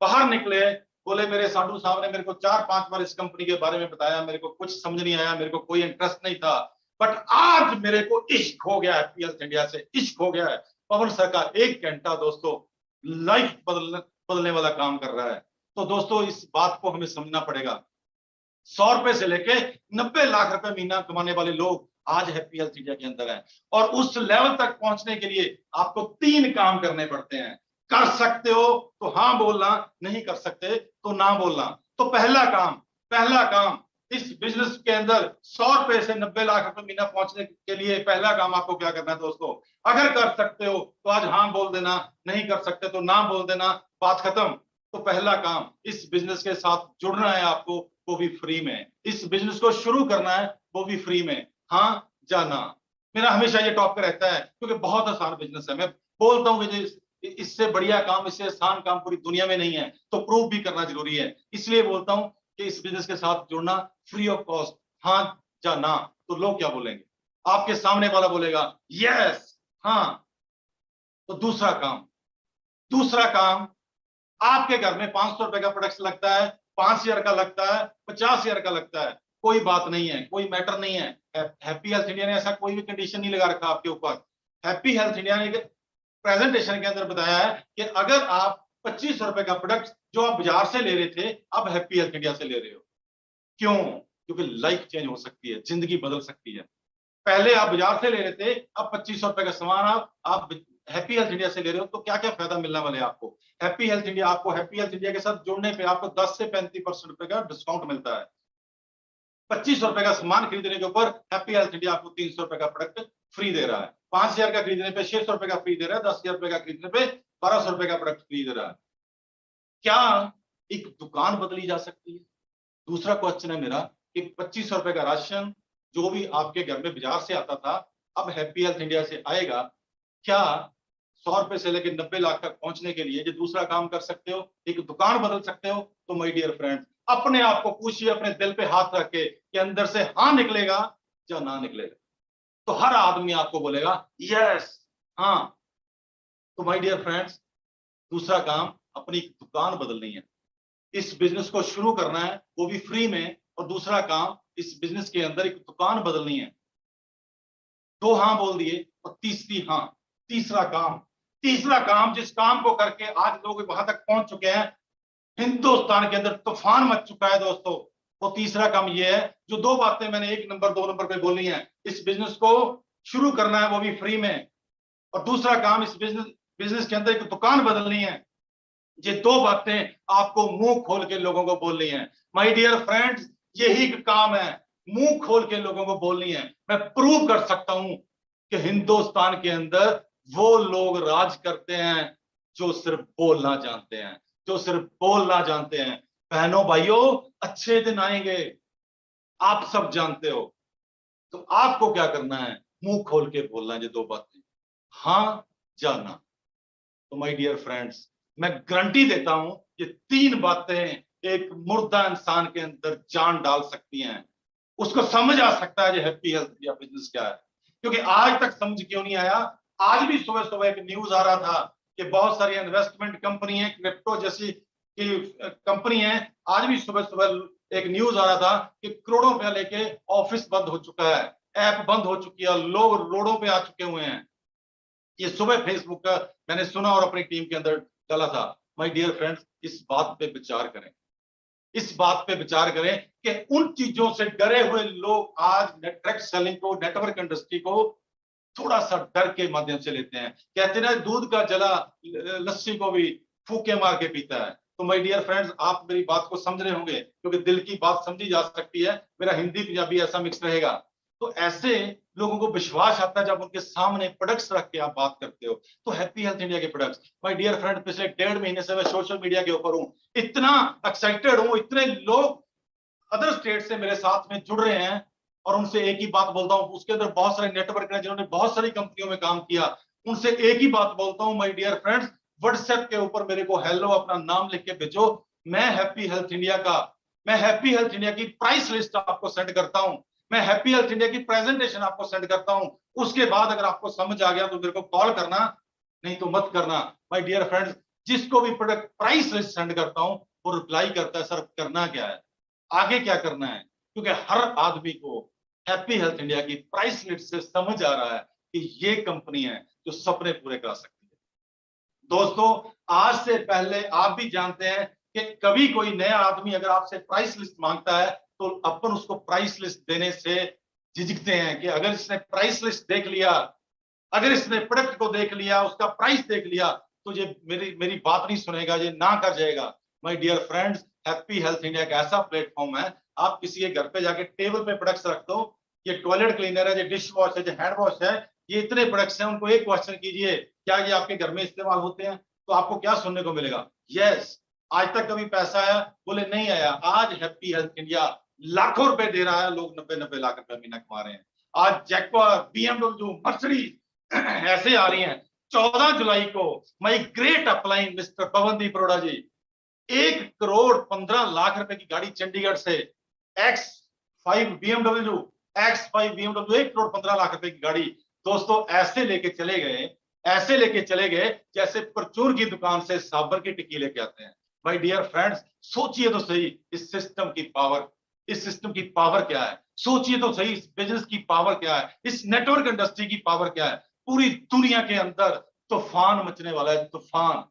बाहर निकले, बोले मेरे साधु साहब ने मेरे को 4-5 बार इस कंपनी के बारे में बताया, मेरे को कुछ समझ नहीं आया, मेरे को कोई इंटरेस्ट नहीं था, बट आज मेरे को इश्क हो गया है हैप्पी इंडिया से, इश्क हो गया है। पवन सर का 1 घंटा दोस्तों लाइफ बदलने वाला काम कर रहा है। तो दोस्तों इस बात को हमें समझना पड़ेगा। 100 रुपए से लेके 90 लाख रुपए महीना कमाने वाले लोग आज हैप्पी हेल्थ इंडिया के अंदर हैं। और उस लेवल तक पहुंचने के लिए आपको 3 काम करने पड़ते हैं। कर सकते हो तो हाँ बोलना, नहीं कर सकते तो ना बोलना। तो पहला काम इस बिजनेस के अंदर 100 रुपए से 90 लाख रुपए महीना पहुंचने के लिए पहला काम आपको क्या करना है दोस्तों? अगर कर सकते हो तो आज हाँ बोल देना, नहीं कर सकते तो ना बोल देना, बात खत्म। तो पहला काम इस बिजनेस के साथ जुड़ना है आपको, वो भी फ्री में। इस बिजनेस को शुरू करना है, वो भी फ्री में। हाँ या ना? मेरा हमेशा ये टॉप पे रहता है क्योंकि बहुत आसान बिजनेस है। मैं बोलता हूँ कि इससे बढ़िया काम, इससे आसान काम पूरी दुनिया में नहीं है, तो प्रूव भी करना जरूरी है। इसलिए बोलता हूँ कि इस बिजनेस के साथ जुड़ना फ्री ऑफ कॉस्ट, हाँ या ना। तो लोग क्या बोलेंगे? आपके सामने वाला बोलेगा यस, हाँ। तो दूसरा काम, आपके घर में 500 रुपए का प्रोडक्ट लगता है, 5,000 का लगता है, 50,000 का लगता है, कोई बात नहीं है, कोई मैटर नहीं है। हैप्पी हेल्थ इंडिया ने ऐसा कोई भी कंडीशन नहीं लगा रखा आपके ऊपर। हैप्पी हेल्थ इंडिया ने प्रेजेंटेशन के अंदर बताया है कि अगर आप 25 रुपए का प्रोडक्ट जो आप बाजार से ले रहे थे, अब हैप्पी हेल्थ इंडिया से ले रहे हो। क्यों? क्योंकि लाइफ चेंज हो सकती है, जिंदगी बदल सकती है। पहले आप बाजार से ले रहे थे, अब 25 रुपए का सामान आप हैप्पी हेल्थ इंडिया से ले रहे हो, तो क्या क्या फायदा मिलने वाले आपको? हैप्पी हेल्थ इंडिया के साथ जुड़ने पे आपको 10 से 35% रुपए का डिस्काउंट मिलता है। 25 रुपए का सामान खरीदने के ऊपर हैप्पी हेल्थ इंडिया आपको 300 रुपए का प्रोडक्ट फ्री दे रहा है। 5,000 का खरीदने पे 600 रुपए का फ्री दे रहा है। 10,000 रुपए का खरीदने पे 1,200 रुपए का प्रोडक्ट फ्री दे रहा है। क्या एक दुकान बदली जा सकती है? दूसरा क्वेश्चन है मेरा कि 25 रुपए का राशन जो भी आपके घर में बाजार से आता था, अब हैप्पी हेल्थ इंडिया से आएगा। क्या 100 रुपए से लेकर 90 लाख तक पहुंचने के लिए जो दूसरा काम कर सकते हो, एक दुकान बदल सकते हो? तो माय डियर फ्रेंड्स, अपने आप को पूछिए, अपने दिल पे हाथ रख के कि अंदर से हाँ निकलेगा या ना निकलेगा। तो हर आदमी आपको बोलेगा यस, हाँ। तो माय डियर फ्रेंड्स, दूसरा काम अपनी दुकान बदलनी है, इस बिजनेस को शुरू करना है, वो भी फ्री में। और दूसरा काम इस बिजनेस के अंदर एक दुकान बदलनी है। 2 हाँ बोल दिए और तीसरी हाँ। तीसरा काम जिस काम को करके आज लोग वहां तक पहुंच चुके हैं, हिंदुस्तान के अंदर तूफान मच चुका है दोस्तों। वो तीसरा काम ये है, जो 2 बातें मैंने 1 नंबर 2 नंबर पे बोली हैं। इस बिजनेस को शुरू करना है, वो भी फ्री में। और दूसरा काम इस बिजनेस के अंदर एक दुकान बदलनी है। ये 2 बातें आपको मुंह खोल के लोगों को बोलनी है। माय डियर फ्रेंड्स, यही काम है, मुंह खोल के लोगों को बोलनी है। मैं प्रूव कर सकता हूं कि हिंदुस्तान के अंदर वो लोग राज करते हैं जो सिर्फ बोलना जानते हैं, जो सिर्फ बोलना जानते हैं। बहनों भाइयों, अच्छे दिन आएंगे, आप सब जानते हो। तो आपको क्या करना है? मुंह खोल के बोलना है ये 2 बातें, हाँ या ना। तो माय डियर फ्रेंड्स, मैं गारंटी देता हूं ये 3 बातें एक मुर्दा इंसान के अंदर जान डाल सकती हैं। उसको समझ आ सकता है ये हैप्पी हेल्थ इंडिया बिजनेस क्या है। क्योंकि आज तक समझ क्यों नहीं आया? आज भी सुबह सुबह एक न्यूज आ रहा था कि बहुत सारी इन्वेस्टमेंट कंपनी है, क्रिप्टो जैसी की कंपनी है। आज भी सुबह सुबह एक न्यूज आ रहा था कि करोड़ों रुपया लेके ऑफिस बंद हो चुका है, ऐप बंद हो चुकी है, लोग रोडों पे आ चुके हुए हैं। ये सुबह फेसबुक का मैंने सुना और अपनी टीम के अंदर चला था। माय डियर फ्रेंड्स, इस बात पे विचार करें, इस बात पे विचार करें कि उन चीजों से डरे हुए लोग आज डायरेक्ट सेलिंग को, नेटवर्क इंडस्ट्री को थोड़ा सा डर के माध्यम से लेते हैं। कहते ना, दूध का जला लस्सी को भी फूके मार के पीता है। तो माय डियर फ्रेंड्स, आप मेरी बात को समझ रहे होंगे, क्योंकि दिल की बात समझी जा सकती है। मेरा हिंदी पंजाबी ऐसा मिक्स रहेगा। तो ऐसे लोगों को विश्वास आता है जब उनके सामने प्रोडक्ट्स रख के आप बात करते हो। तो हैप्पी हेल्थ इंडिया के प्रोडक्ट्स, माय डियर फ्रेंड, पिछले 1.5 महीने से मैं सोशल मीडिया के ऊपर हूं, इतना एक्साइटेड हूं, इतने लोग अदर स्टेट से मेरे साथ में जुड़ रहे हैं। और उनसे एक ही बात बोलता हूं, उसके अंदर बहुत सारे नेटवर्क हैं जिन्होंने बहुत सारी कंपनियों में काम किया। उनसे एक ही बात बोलता हूं, माय डियर फ्रेंड्स, व्हाट्सएप के ऊपर मेरे को हेलो अपना नाम लिख के भेजो। मैं हैप्पी हेल्थ इंडिया की प्राइस लिस्ट आपको सेंड करता हूं, मैं हैप्पी हेल्थ इंडिया की प्रेजेंटेशन आपको सेंड करता हूं। उसके बाद अगर आपको समझ आ गया तो मेरे को कॉल करना, नहीं तो मत करना। माय डियर फ्रेंड्स, जिसको भी प्रोडक्ट प्राइस लिस्ट सेंड करता हूं वो रिप्लाई करता है सर करना क्या है, आगे क्या करना है, क्योंकि हर आदमी को हैप्पी हेल्थ इंडिया की प्राइस लिस्ट से समझ आ रहा है कि ये कंपनी है जो सपने पूरे करा सकती है। दोस्तों, आज से पहले आप भी जानते हैं कि कभी कोई नया आदमी अगर आपसे प्राइस लिस्ट मांगता है तो अपन उसको प्राइस लिस्ट देने से झिझकते हैं कि अगर इसने प्राइस लिस्ट देख लिया, अगर इसने प्रोडक्ट को देख लिया, उसका प्राइस देख लिया, तो ये मेरी बात नहीं सुनेगा, ये ना कर जाएगा। My dear friends, happy health India एक ऐसा प्लेटफॉर्म है, आप किसी के घर पे जाके टेबल पे प्रोडक्ट्स रख दो, ये टॉयलेट क्लीनर है, ये डिश वॉश है, ये हैंड वॉश है, ये इतने प्रोडक्ट्स हैं, उनको एक क्वेश्चन कीजिए क्या ये आपके घर में इस्तेमाल होते हैं, तो आपको क्या सुनने को मिलेगा, यस। आज तक कभी पैसा आया, बोले नहीं आया। आज हैप्पी हेल्थ इंडिया लाखों रुपए दे रहा है, लोग 90-90 लाख रुपए महीना कमा रहे हैं। आज जैक्वा, बीएमडब्ल्यू, मर्सिडीज ऐसे आ रही हैं। 14 जुलाई को my great upline mister Pawandeep Arora ji 1 crore 15 lakh रुपए की गाड़ी चंडीगढ़ से X5 BMW, X5 BMW 1 crore 15 lakh रुपए की गाड़ी दोस्तों ऐसे लेके चले गए, ऐसे लेके चले गए जैसे परचून की दुकान से साबर की टिक्की लेके आते हैं। माय डियर फ्रेंड्स, सोचिए तो सही इस सिस्टम की पावर, इस सिस्टम की पावर क्या है, सोचिए तो सही इस बिजनेस की पावर क्या है, इस नेटवर्क इंडस्ट्री की पावर क्या है। पूरी दुनिया के अंदर तूफान मचने वाला है, तूफान,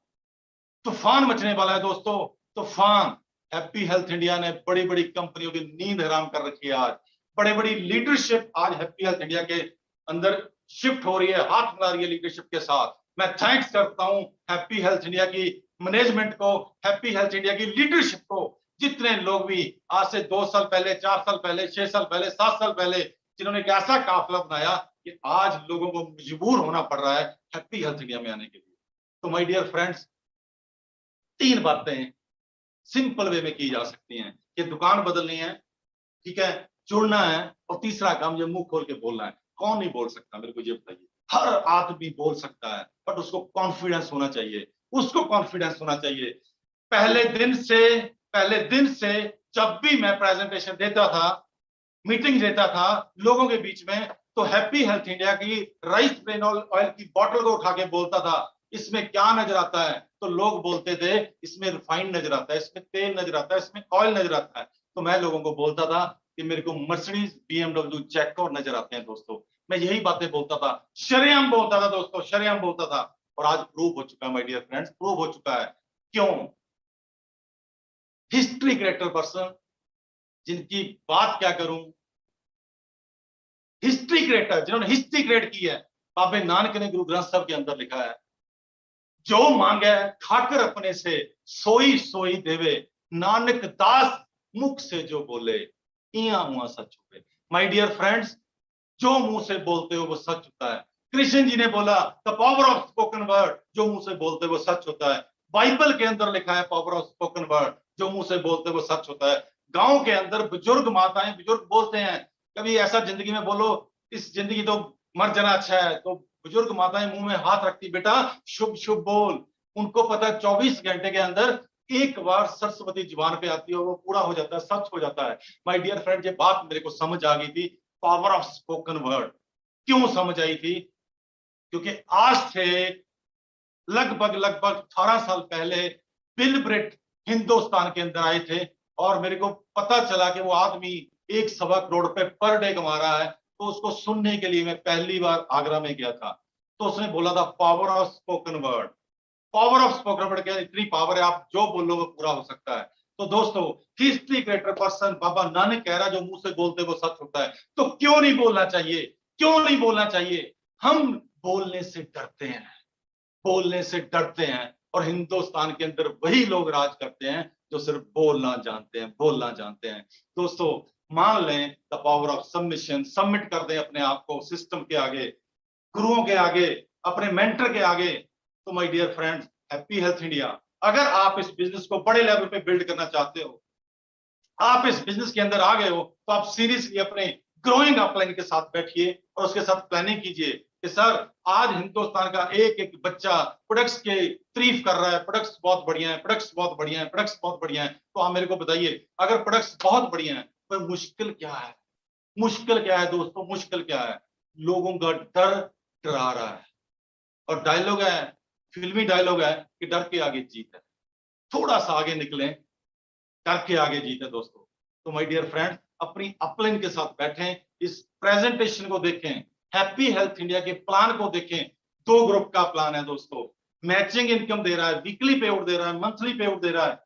तूफान मचने वाला है दोस्तों, तूफान। हैप्पी हेल्थ इंडिया ने बड़ी बड़ी कंपनियों की नींद हराम कर रखी है। आज बड़ी बड़ी लीडरशिप आज हैप्पी हेल्थ इंडिया के अंदर शिफ्ट हो रही है, हाथ मिला रही है लीडरशिप के साथ। मैं थैंक्स करता हूं हैप्पी हेल्थ इंडिया की मैनेजमेंट को, हैप्पी हेल्थ इंडिया की लीडरशिप को, जितने लोग भी आज से 2 साल पहले, 4 साल पहले, 6 साल पहले, 7 साल पहले जिन्होंने एक ऐसा काफिला बनाया कि आज लोगों को मजबूर होना पड़ रहा है हैप्पी हेल्थ इंडिया में आने के लिए। तो माय डियर फ्रेंड्स, 3 बातें सिंपल वे में की जा सकती हैं कि दुकान बदलनी है, ठीक है, जुड़ना है, और तीसरा काम ये मुंह खोल के बोलना है। कौन नहीं बोल सकता, मेरे को ये बताइए। हर आदमी बोल सकता है, बट उसको कॉन्फिडेंस होना चाहिए, उसको कॉन्फिडेंस होना चाहिए। पहले दिन से जब भी मैं प्रेजेंटेशन देता था, मीटिंग देता था लोगों के बीच में, तो हैप्पी हेल्थ इंडिया की राइस ब्रेन ऑयल की बोतल को उठा के बोलता था इसमें क्या नजर आता है, तो लोग बोलते थे इसमें रिफाइंड नजर आता है, इसमें तेल नजर आता है, इसमें ऑयल नजर आता है। तो मैं लोगों को बोलता था कि मेरे को मर्सिडीज, बीएमडब्ल्यू, जैक्वार नजर आते हैं दोस्तों। मैं यही बातें बोलता था, शरेआम बोलता था दोस्तों, शरेआम बोलता था। और आज प्रूव हो चुका है माय डियर फ्रेंड्स, प्रूव हो चुका है। क्यों? हिस्ट्री क्रिएटर पर्सन, जिनकी बात क्या करूं, हिस्ट्री क्रिएटर जिन्होंने हिस्ट्री क्रिएट की है। बाबे नानक ने गुरु ग्रंथ साहब के अंदर लिखा है, जो मांगे खाकर अपने से सोई सोई देवे, नानक दास मुख से जो बोले इया हुआ सच हुए। माय डियर फ्रेंड्स, जो मुंह से बोलते हो वो सच होता है। कृष्ण जी ने बोला the power of spoken word, जो मुंह से बोलते वो सच होता है। बाइबल के अंदर लिखा है पावर ऑफ स्पोकन वर्ड, जो मुंह से बोलते वो सच होता है। गांव के अंदर बुजुर्ग माताएं, बुजुर्ग बोलते हैं, कभी ऐसा जिंदगी में बोलो इस जिंदगी तो मर जाना अच्छा है, तो बुजुर्ग माताएं मुंह में हाथ रखती, बेटा शुभ शुभ बोल। उनको पता है 24 घंटे के अंदर एक बार सरस्वती जुबान पे आती है, वो पूरा हो जाता है, सच हो जाता है। माय डियर फ्रेंड, ये बात मेरे को समझ आ गई थी, पावर ऑफ स्पोकन वर्ड। क्यों समझ आई थी? क्योंकि आज से लगभग 18 साल पहले बिल ब्रेट हिंदुस्तान के अंदर आए थे, और मेरे को पता चला कि वो आदमी 1.25 करोड़ रुपए पर डे कमा रहा है। तो उसको सुनने के लिए मैं पहली बार आगरा में गया था, तो उसने बोला था power of spoken word. Power of spoken word क्या, इतनी पावर है, आप जो बोलो वो पूरा हो सकता है। तो दोस्तों, history creator person Baba Nanak कह रहा है जो मुंह से बोलते वो सच होता है। तो क्यों नहीं बोलना चाहिए, क्यों नहीं बोलना चाहिए? हम बोलने से डरते हैं, बोलने से डरते हैं, और हिंदुस्तान के अंदर वही लोग राज करते हैं जो सिर्फ बोलना जानते हैं, बोलना जानते हैं। दोस्तों, मान लें the power of submission, submit कर दें अपने आप को सिस्टम के आगे, गुरुओं के आगे, अपने मेंटर के आगे। तो my dear friends, happy health India, अगर आप इस बिजनेस को बड़े लेवल पे बिल्ड करना चाहते हो, आप इस बिजनेस के अंदर आ गए हो, तो आप सीरियसली अपने ग्रोइंग अपलाइन के साथ बैठिए और उसके साथ प्लानिंग कीजिए कि सर आज हिंदुस्तान का एक एक बच्चा प्रोडक्ट्स के तारीफ कर रहा है, प्रोडक्ट्स बहुत बढ़िया है, प्रोडक्ट्स बहुत बढ़िया है, प्रोडक्ट्स बहुत बढ़िया है। तो आप मेरे को बताइए, अगर प्रोडक्ट्स बहुत बढ़िया है तो मुश्किल क्या है? मुश्किल क्या है दोस्तों? मुश्किल क्या है? लोगों का डर डरा रहा है, और डायलॉग है, फिल्मी डायलॉग है कि डर के आगे जीत है। थोड़ा सा आगे निकलें, करके आगे जीते दोस्तों। तो माय डियर फ्रेंड्स, अपनी अपलाइन के साथ बैठें, इस प्रेजेंटेशन को देखें, हैप्पी हेल्थ इंडिया के प्लान को देखें। 2 ग्रुप का प्लान है दोस्तों, मैचिंग इनकम दे रहा है, वीकली पे आउट दे रहा है, मंथली पे आउट दे रहा है।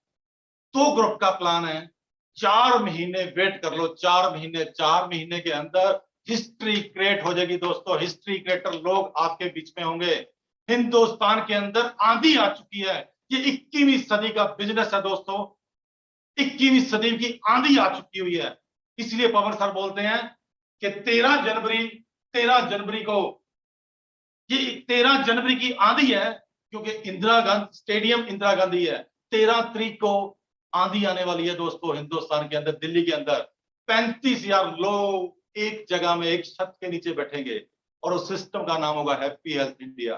2 ग्रुप का प्लान है। 4 महीने वेट कर लो, 4 महीने के अंदर हिस्ट्री क्रिएट हो जाएगी दोस्तों। हिस्ट्री क्रिएटर लोग आपके बीच में होंगे। हिंदुस्तान के अंदर आंधी आ चुकी है। ये 21वीं सदी का बिजनेस है दोस्तों। 21वीं सदी की आंधी आ चुकी हुई है। इसलिए पवन सर बोलते हैं कि 13 जनवरी को, ये 13 जनवरी की आंधी है, क्योंकि इंदिरा गांधी स्टेडियम इंदिरा गांधी है। 13 तारीख को आंधी आने वाली है दोस्तों हिंदुस्तान के अंदर, दिल्ली के अंदर 35,000 लोग एक जगह में एक छत के नीचे बैठेंगे और उस सिस्टम का नाम होगा हैप्पी हेल्थ इंडिया।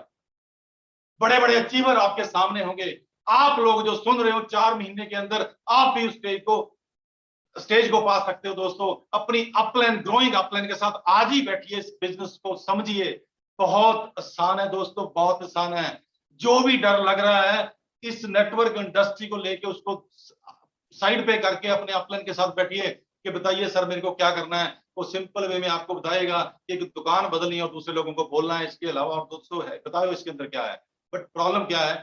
बड़े बड़े अचीवर आपके सामने होंगे। आप लोग जो सुन रहे हो, 4 महीने के अंदर आप भी उस स्टेज को पा सकते हो दोस्तों। अपनी अपलाइन, ग्रोइंग अपलाइन के साथ आज ही बैठिए, इस बिजनेस को समझिए। बहुत आसान है दोस्तों, बहुत आसान है। जो भी डर लग रहा है इस नेटवर्क इंडस्ट्री को लेके, उसको साइड पे करके अपने अपलाइन के साथ बैठिए कि बताइए सर मेरे को क्या करना है। वो सिंपल वे में आपको बताएगा कि एक दुकान बदलनी है और दूसरे लोगों को बोलना है। इसके अलावा और दोस्तों है, बताओ इसके अंदर क्या है। बट प्रॉब्लम क्या है,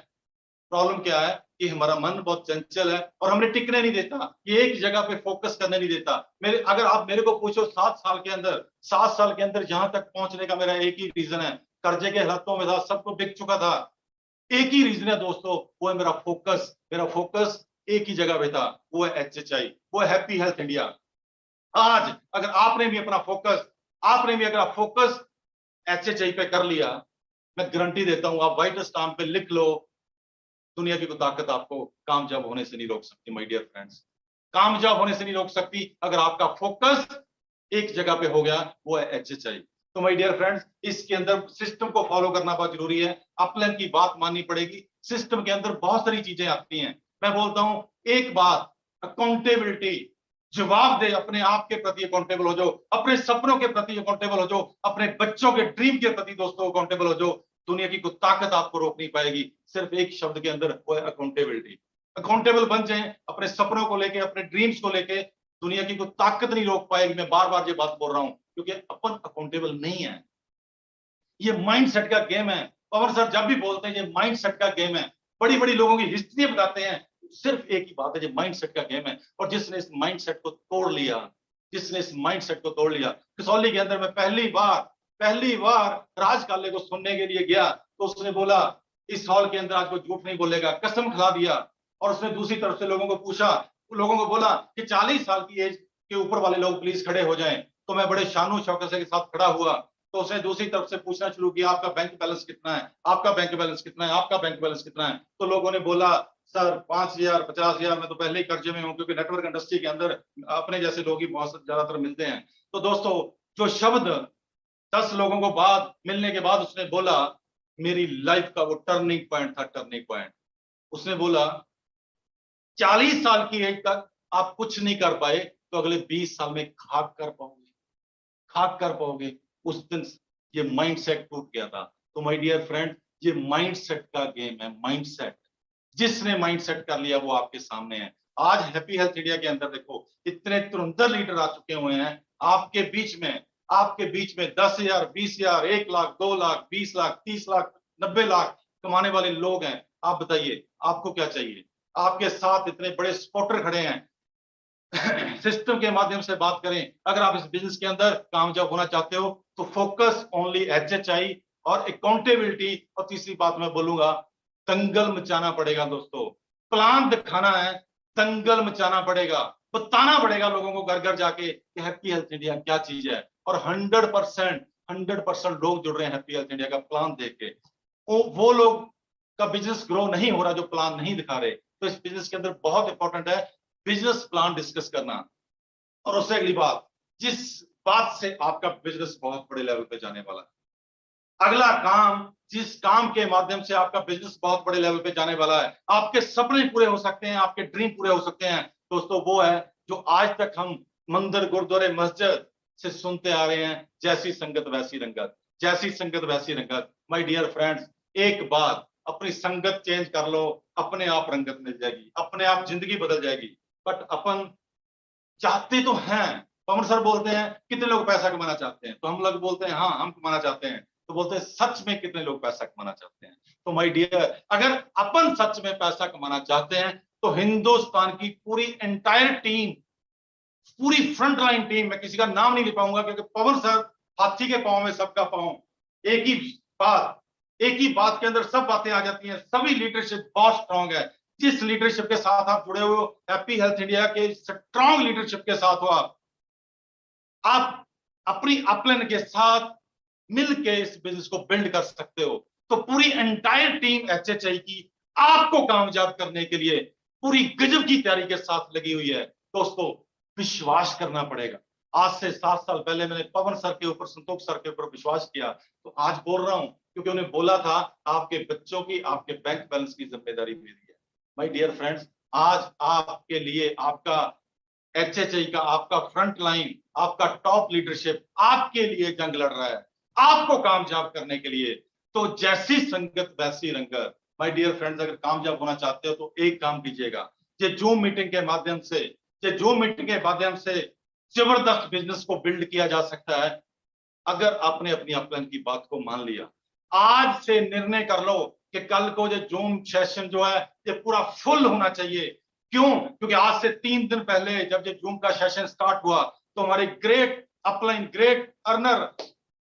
प्रॉब्लम क्या है कि हमारा मन बहुत चंचल है और हमें टिकने नहीं देता, ये एक जगह पे फोकस करने नहीं देता। मेरे, अगर आप मेरे को पूछो 7 साल के अंदर जहां तक पहुंचने का मेरा एक ही रीजन है, कर्जे के हालातों में था, सब कुछ बिक चुका था। एक ही रीजन है दोस्तों, वो है मेरा फोकस। मेरा फोकस एक ही जगह पे था, वो है HHI, वो है हैप्पी हेल्थ इंडिया। आज अगर आपने भी अपना फोकस, आपने भी अगर फोकस HHI पे कर लिया, मैं गारंटी देता हूं, आप व्हाइट स्टाम्प पे लिख लो, दुनिया की कोई ताकत आपको कामयाब होने से नहीं रोक सकती माय डियर फ्रेंड्स। कामयाब होने से नहीं रोक सकती अगर आपका फोकस एक जगह पे हो गया, वो है HHI। तो माय डियर फ्रेंड्स, इसके अंदर सिस्टम को फॉलो करना बहुत जरूरी है। अपलाइन की बात माननी पड़ेगी। सिस्टम के अंदर बहुत सारी चीजें आती हैं। मैं बोलता हूं एक बात, अकाउंटेबिलिटी, जवाब दे, अपने आप के प्रति अकाउंटेबल हो जाओ, अपने सपनों के प्रति अकाउंटेबल हो जाओ, अपने बच्चों के ड्रीम के प्रति दोस्तों अकाउंटेबल हो जाओ। दुनिया की कोई ताकत आपको रोक नहीं पाएगी, सिर्फ एक शब्द के अंदर, वो है अकाउंटेबिलिटी। अकाउंटेबल बन जाएं अपने सपनों को लेके, अपने ड्रीम्स को लेके, दुनिया की कोई ताकत नहीं रोक पाएगी। मैं बार बार ये बात बोल रहा हूं क्योंकि अपन अकाउंटेबल नहीं है। ये माइंडसेट का गेम है। पवन सर जब भी बोलते हैं ये माइंडसेट का गेम है, बड़ी बड़ी लोगों की हिस्ट्री बताते हैं, सिर्फ एक ही बात है, ये माइंडसेट का गेम है। और जिसने इस माइंडसेट को तोड़ लिया, जिसने इस माइंडसेट को तोड़ लिया, कसौली के अंदर मैं पहली बार राज काले को सुनने के लिए गया, तो उसने बोला इस हॉल के अंदर आज कोई झूठ नहीं बोलेगा, कसम खिला दिया। और उसने दूसरी तरफ से लोगों को पूछा, लोगों को बोला कि 40 साल की एज के ऊपर वाले लोग प्लीज खड़े हो जाएं। तो मैं बड़े शानो शौकत के साथ खड़ा हुआ, तो उसने दूसरी तरफ से पूछना शुरू किया, आपका बैंक बैलेंस कितना है, आपका बैंक बैलेंस कितना है, आपका बैंक बैलेंस कितना है। तो लोगों ने बोला सर 5,000 50,000, मैं तो पहले ही कर्जे में हूं, क्योंकि नेटवर्क इंडस्ट्री के अंदर अपने जैसे लोग ही बहुत ज्यादातर मिलते हैं। तो दोस्तों जो शब्द 10 लोगों को बाद मिलने के बाद उसने बोला, मेरी लाइफ का वो टर्निंग पॉइंट था, टर्निंग पॉइंट। उसने बोला 40 साल की एज तक आप कुछ नहीं कर पाए, तो अगले 20 साल में खाक कर पाओगे, खाक कर पाओगे। उस दिन ये माइंडसेट टूट गया था। तो माय डियर फ्रेंड, ये माइंडसेट का गेम है, माइंडसेट। जिसने माइंडसेट कर लिया वो आपके सामने है। आज हैप्पी हेल्थ इंडिया के अंदर देखो इतने तुरंतर लीडर आ चुके हुए हैं आपके बीच में, आपके बीच में 10,000 20,000 1 लाख 2 लाख 20 लाख 30 लाख 90 लाख कमाने वाले लोग हैं। आप बताइए आपको क्या चाहिए। आपके साथ इतने बड़े सपोर्टर खड़े हैं। सिस्टम के माध्यम से बात करें, अगर आप इस बिजनेस के अंदर कामयाब होना चाहते हो तो फोकस ओनली HHI और अकाउंटेबिलिटी। और तीसरी बात मैं बोलूंगा, दंगल मचाना पड़ेगा दोस्तों। प्लान दिखाना है, दंगल मचाना पड़ेगा, बताना पड़ेगा लोगों को घर घर जाके कि हैप्पी हेल्थ इंडिया क्या चीज है। और 100% लोग जुड़ रहे हैं हैप्पी हेल्थ इंडिया का प्लान देख के। वो लोग का बिजनेस ग्रो नहीं हो रहा जो प्लान नहीं दिखा रहे। तो इस बिजनेस के अंदर बहुत इंपॉर्टेंट है बिजनेस प्लान डिस्कस करना। और उससे अगली बात, जिस बात से आपका बिजनेस बहुत बड़े लेवल पे जाने वाला है, अगला काम, जिस काम के माध्यम से आपका बिजनेस बहुत बड़े लेवल पे जाने वाला है, आपके सपने पूरे हो सकते हैं, आपके ड्रीम पूरे हो सकते हैं दोस्तों, वो है जो आज तक हम मंदिर गुरुद्वारे मस्जिद से सुनते आ रहे हैं, जैसी संगत वैसी रंगत, जैसी संगत वैसी रंगत। माय डियर फ्रेंड्स, एक बार अपनी संगत चेंज कर लो, अपने आप रंगत मिल जाएगी, अपने आप जिंदगी बदल जाएगी। बट अपन चाहते तो हैं। पवन सर बोलते हैं कितने लोग पैसा कमाना चाहते हैं, तो हम लोग बोलते हैं हाँ हम कमाना चाहते हैं। तो बोलते हैं सच में कितने लोग पैसा कमाना चाहते हैं। तो माय डियर, अगर अपन सच में पैसा कमाना चाहते हैं तो हिंदुस्तान की पूरी एंटायर टीम, पूरी फ्रंट लाइन टीम, मैं किसी का नाम नहीं ले पाऊंगा क्योंकि पवन सर हाथी के पांव में सबका पांव, एक ही बात के अंदर सब बातें आ जाती हैं। सभी लीडरशिप बहुत स्ट्रांग है। जिस लीडरशिप के साथ आप जुड़े हुए हो, हैप्पी हेल्थ इंडिया के स्ट्रांग लीडरशिप के साथ हो, आप अपनी अपलाइन के साथ मिलके इस बिजनेस को बिल्ड कर सकते हो। तो पूरी एंटायर टीम एचएचआई की आपको कामयाब करने के लिए पूरी गजब की तैयारी के साथ लगी हुई है। दोस्तों, विश्वास करना पड़ेगा। आज से 7 साल पहले मैंने पवन सर के ऊपर, संतोष सर के ऊपर विश्वास किया, तो आज बोल रहा हूं क्योंकि उन्हें बोला था आपके बच्चों की, आपके बैंक बैलेंस की जिम्मेदारी मेरी है। माय डियर फ्रेंड्स, आज आपके लिए आपका एचएचआई का, आपका फ्रंट लाइन, आपका टॉप लीडरशिप आपके लिए जंग लड़ रहा है, आपको कामयाब करने के लिए। तो जैसी संगत वैसी रंगत। माय डियर फ्रेंड्स, अगर कामयाब होना चाहते हो तो एक काम कीजिएगा, ये जूम मीटिंग के माध्यम से, जबरदस्त बिजनेस को बिल्ड किया जा सकता है। अगर आपने अपनी अपलाइन की बात को मान लिया, आज से निर्णय कर लो कि कल को ये जूम सेशन जो है ये पूरा फुल होना चाहिए। क्यों? क्योंकि आज से 3 दिन पहले जब ये जूम का सेशन स्टार्ट हुआ तो हमारे great upline, great earner,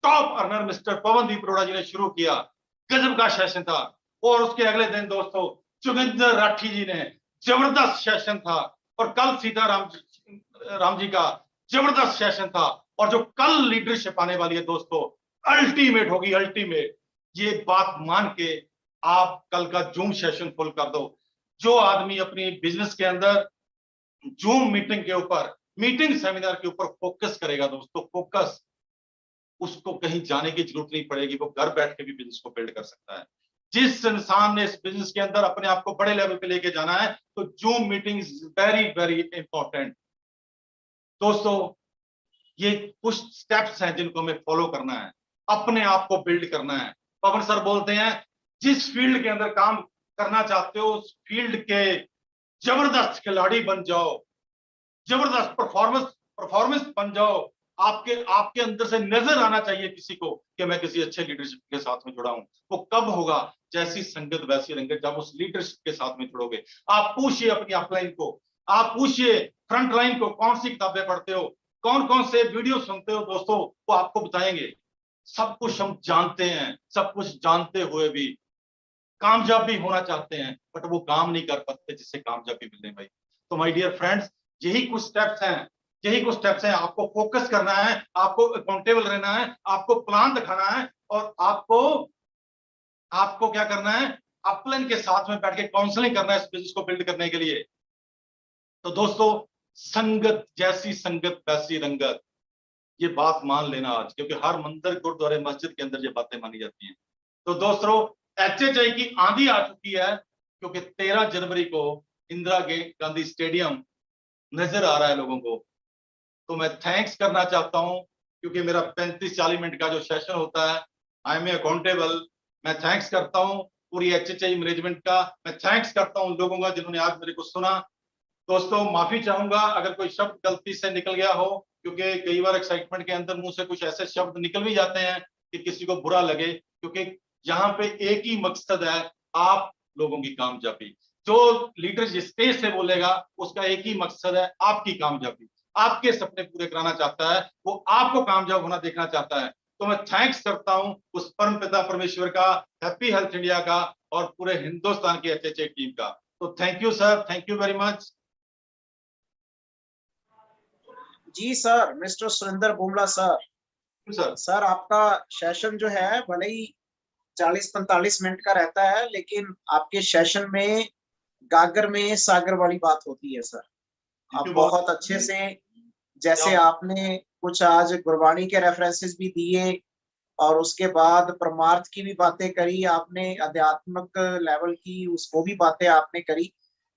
top earner mister Pawandeep Arora ji ने शुरू किया। गजब का सेशन था। और उसके अगले दिन दोस्तों जोगिंदर राठी जी ने, जबरदस्त सेशन था। और कल सीताराम राम जी का जबरदस्त सेशन था। और जो कल लीडरशिप आने वाली है दोस्तों, अल्टीमेट होगी, अल्टीमेट। ये बात मान के आप कल का जूम सेशन फुल कर दो। जो आदमी अपनी बिजनेस के अंदर जूम मीटिंग के ऊपर, मीटिंग सेमिनार के ऊपर फोकस करेगा दोस्तों, फोकस, उसको कहीं जाने की जरूरत नहीं पड़ेगी, वो घर बैठ के भी बिजनेस को बिल्ड कर सकता है। जिस इंसान ने इस बिजनेस के अंदर अपने आप को बड़े लेवल पे लेके जाना है तो zoom meeting very very important. दोस्तों, ये कुछ स्टेप्स हैं जिनको हमें फॉलो करना है, अपने आप को बिल्ड करना है। पवन सर बोलते हैं जिस फील्ड के अंदर काम करना चाहते हो उस फील्ड के जबरदस्त खिलाड़ी बन जाओ, जबरदस्त परफॉर्मेंस बन जाओ। आपके आपके अंदर से नजर आना चाहिए किसी को कि मैं किसी अच्छे लीडरशिप के साथ में जुड़ा हूं। वो कब होगा? जैसी संगत वैसी रंगत, जब उस लीडरशिप के साथ में जुड़ोगे। आप पूछिए अपनी अपलाइन को, आप पूछिए फ्रंट लाइन को, कौन सी किताबें पढ़ते हो, कौन कौन से वीडियो सुनते हो दोस्तों, वो आपको बताएंगे। सब कुछ हम जानते हैं, सब कुछ जानते हुए भी कामयाब भी होना चाहते हैं, बट वो काम नहीं कर पाते जिससे कामयाबी मिलने भाई। तो माय डियर फ्रेंड्स, यही कुछ स्टेप्स हैं, यही कुछ स्टेप्स हैं। आपको फोकस करना है, आपको अकाउंटेबल रहना है, आपको प्लान दिखाना है, और आपको आपको क्या करना है, अपलाइन के साथ में बैठ के काउंसलिंग करना है इस बिजनेस को बिल्ड करने के लिए। तो दोस्तों, संगत जैसी संगत वैसी रंगत, ये बात मान लेना आज, क्योंकि हर मंदिर, गुरुद्वारे, मस्जिद के अंदर ये बातें मानी जाती हैं। तो दोस्तों, एचएचआई की आंधी आ चुकी है, क्योंकि 13 जनवरी को इंदिरा गांधी स्टेडियम नजर आ रहा है लोगों को। तो मैं थैंक्स करना चाहता हूं, क्योंकि मेरा 35-40 मिनट का जो सेशन होता है, आई एम अकाउंटेबल। मैं थैंक्स करता हूं पूरी एचएचआई मैनेजमेंट का, मैं थैंक्स करता हूं उन लोगों का जिन्होंने आज मेरे को सुना। दोस्तों, माफी चाहूंगा अगर कोई शब्द गलती से निकल गया हो, क्योंकि कई बार एक्साइटमेंट के अंदर मुंह से कुछ ऐसे शब्द निकल भी जाते हैं कि किसी को बुरा लगे, क्योंकि यहाँ पे एक ही मकसद है, आप लोगों की कामयाबी। जो लीडर जिस स्टेज से बोलेगा उसका एक ही मकसद है, आपकी कामयाबी। आपके सपने पूरे कराना चाहता है, वो आपको कामयाब होना देखना चाहता है। तो मैं थैंक्स करता हूं उस परम पिता परमेश्वर का, हैप्पी हेल्थ इंडिया का, और पूरे हिंदुस्तान की एचएचआई टीम का। तो thank you sir, thank you very much. जी sir, mister Surendra Bumla sir. Sir, आपका सेशन जो है भले ही 40-45 मिनट का रहता है, लेकिन आपके सेशन में गागर में सागर वाली बात होती है सर। आप बहुत अच्छे से, जैसे आपने कुछ आज गुरबाणी के रेफरेंसेस भी दिए, और उसके बाद परमार्थ की भी बातें करी आपने, आध्यात्मिक लेवल की उसको भी बातें आपने करी,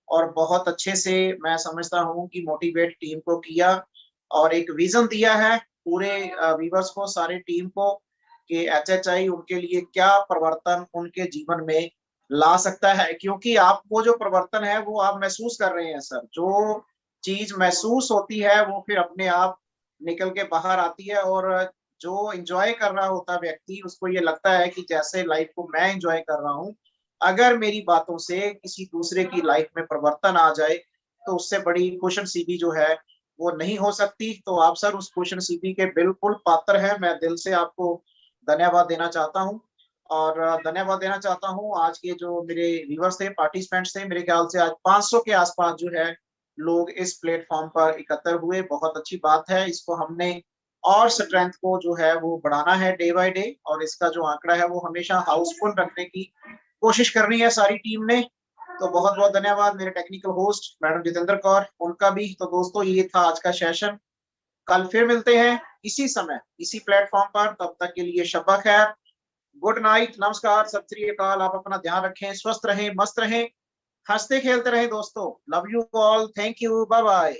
और बहुत अच्छे से मैं समझता हूँ कि मोटिवेट टीम को किया, और एक विजन दिया है पूरे व्यूअर्स को, सारे टीम को, कि एचएचआई उनके लिए क्या परिवर्तन उनके जीवन में ला सकता है। क्योंकि आप वो जो परिवर्तन है वो आप महसूस कर रहे हैं सर। जो चीज महसूस होती है वो फिर अपने आप निकल के बाहर आती है। और जो एंजॉय कर रहा होता है व्यक्ति, उसको ये लगता है कि जैसे लाइफ को मैं एंजॉय कर रहा हूँ, अगर मेरी बातों से किसी दूसरे की लाइफ में परिवर्तन आ जाए तो उससे बड़ी खुशनसीबी जो है वो नहीं हो सकती। तो आप सर उस खुशनसीबी के बिल्कुल पात्र हैं। मैं दिल से आपको धन्यवाद देना चाहता हूँ। और धन्यवाद देना चाहता हूँ आज के जो मेरे व्यूअर्स थे, पार्टिसिपेंट्स थे। मेरे ख्याल से आज 500 के आसपास जो है लोग इस प्लेटफॉर्म पर एकत्र हुए। बहुत अच्छी बात है। इसको हमने और स्ट्रेंथ को जो है वो बढ़ाना है डे बाय डे, और इसका जो आंकड़ा है वो हमेशा हाउसफुल रखने की कोशिश करनी है सारी टीम ने। तो बहुत बहुत धन्यवाद मेरे technical host madam Jitendra Kaur, उनका भी। तो दोस्तों ये था आज का सेशन। कल फिर मिलते हैं इसी समय इसी प्लेटफॉर्म पर। तब तक के लिए शब्बा खैर, गुड नाइट, नमस्कार, सत श्री अकाल। आप अपना ध्यान रखें, स्वस्थ रहें, मस्त रहें, हंसते खेलते रहें दोस्तों। Love you all, thank you, bye bye.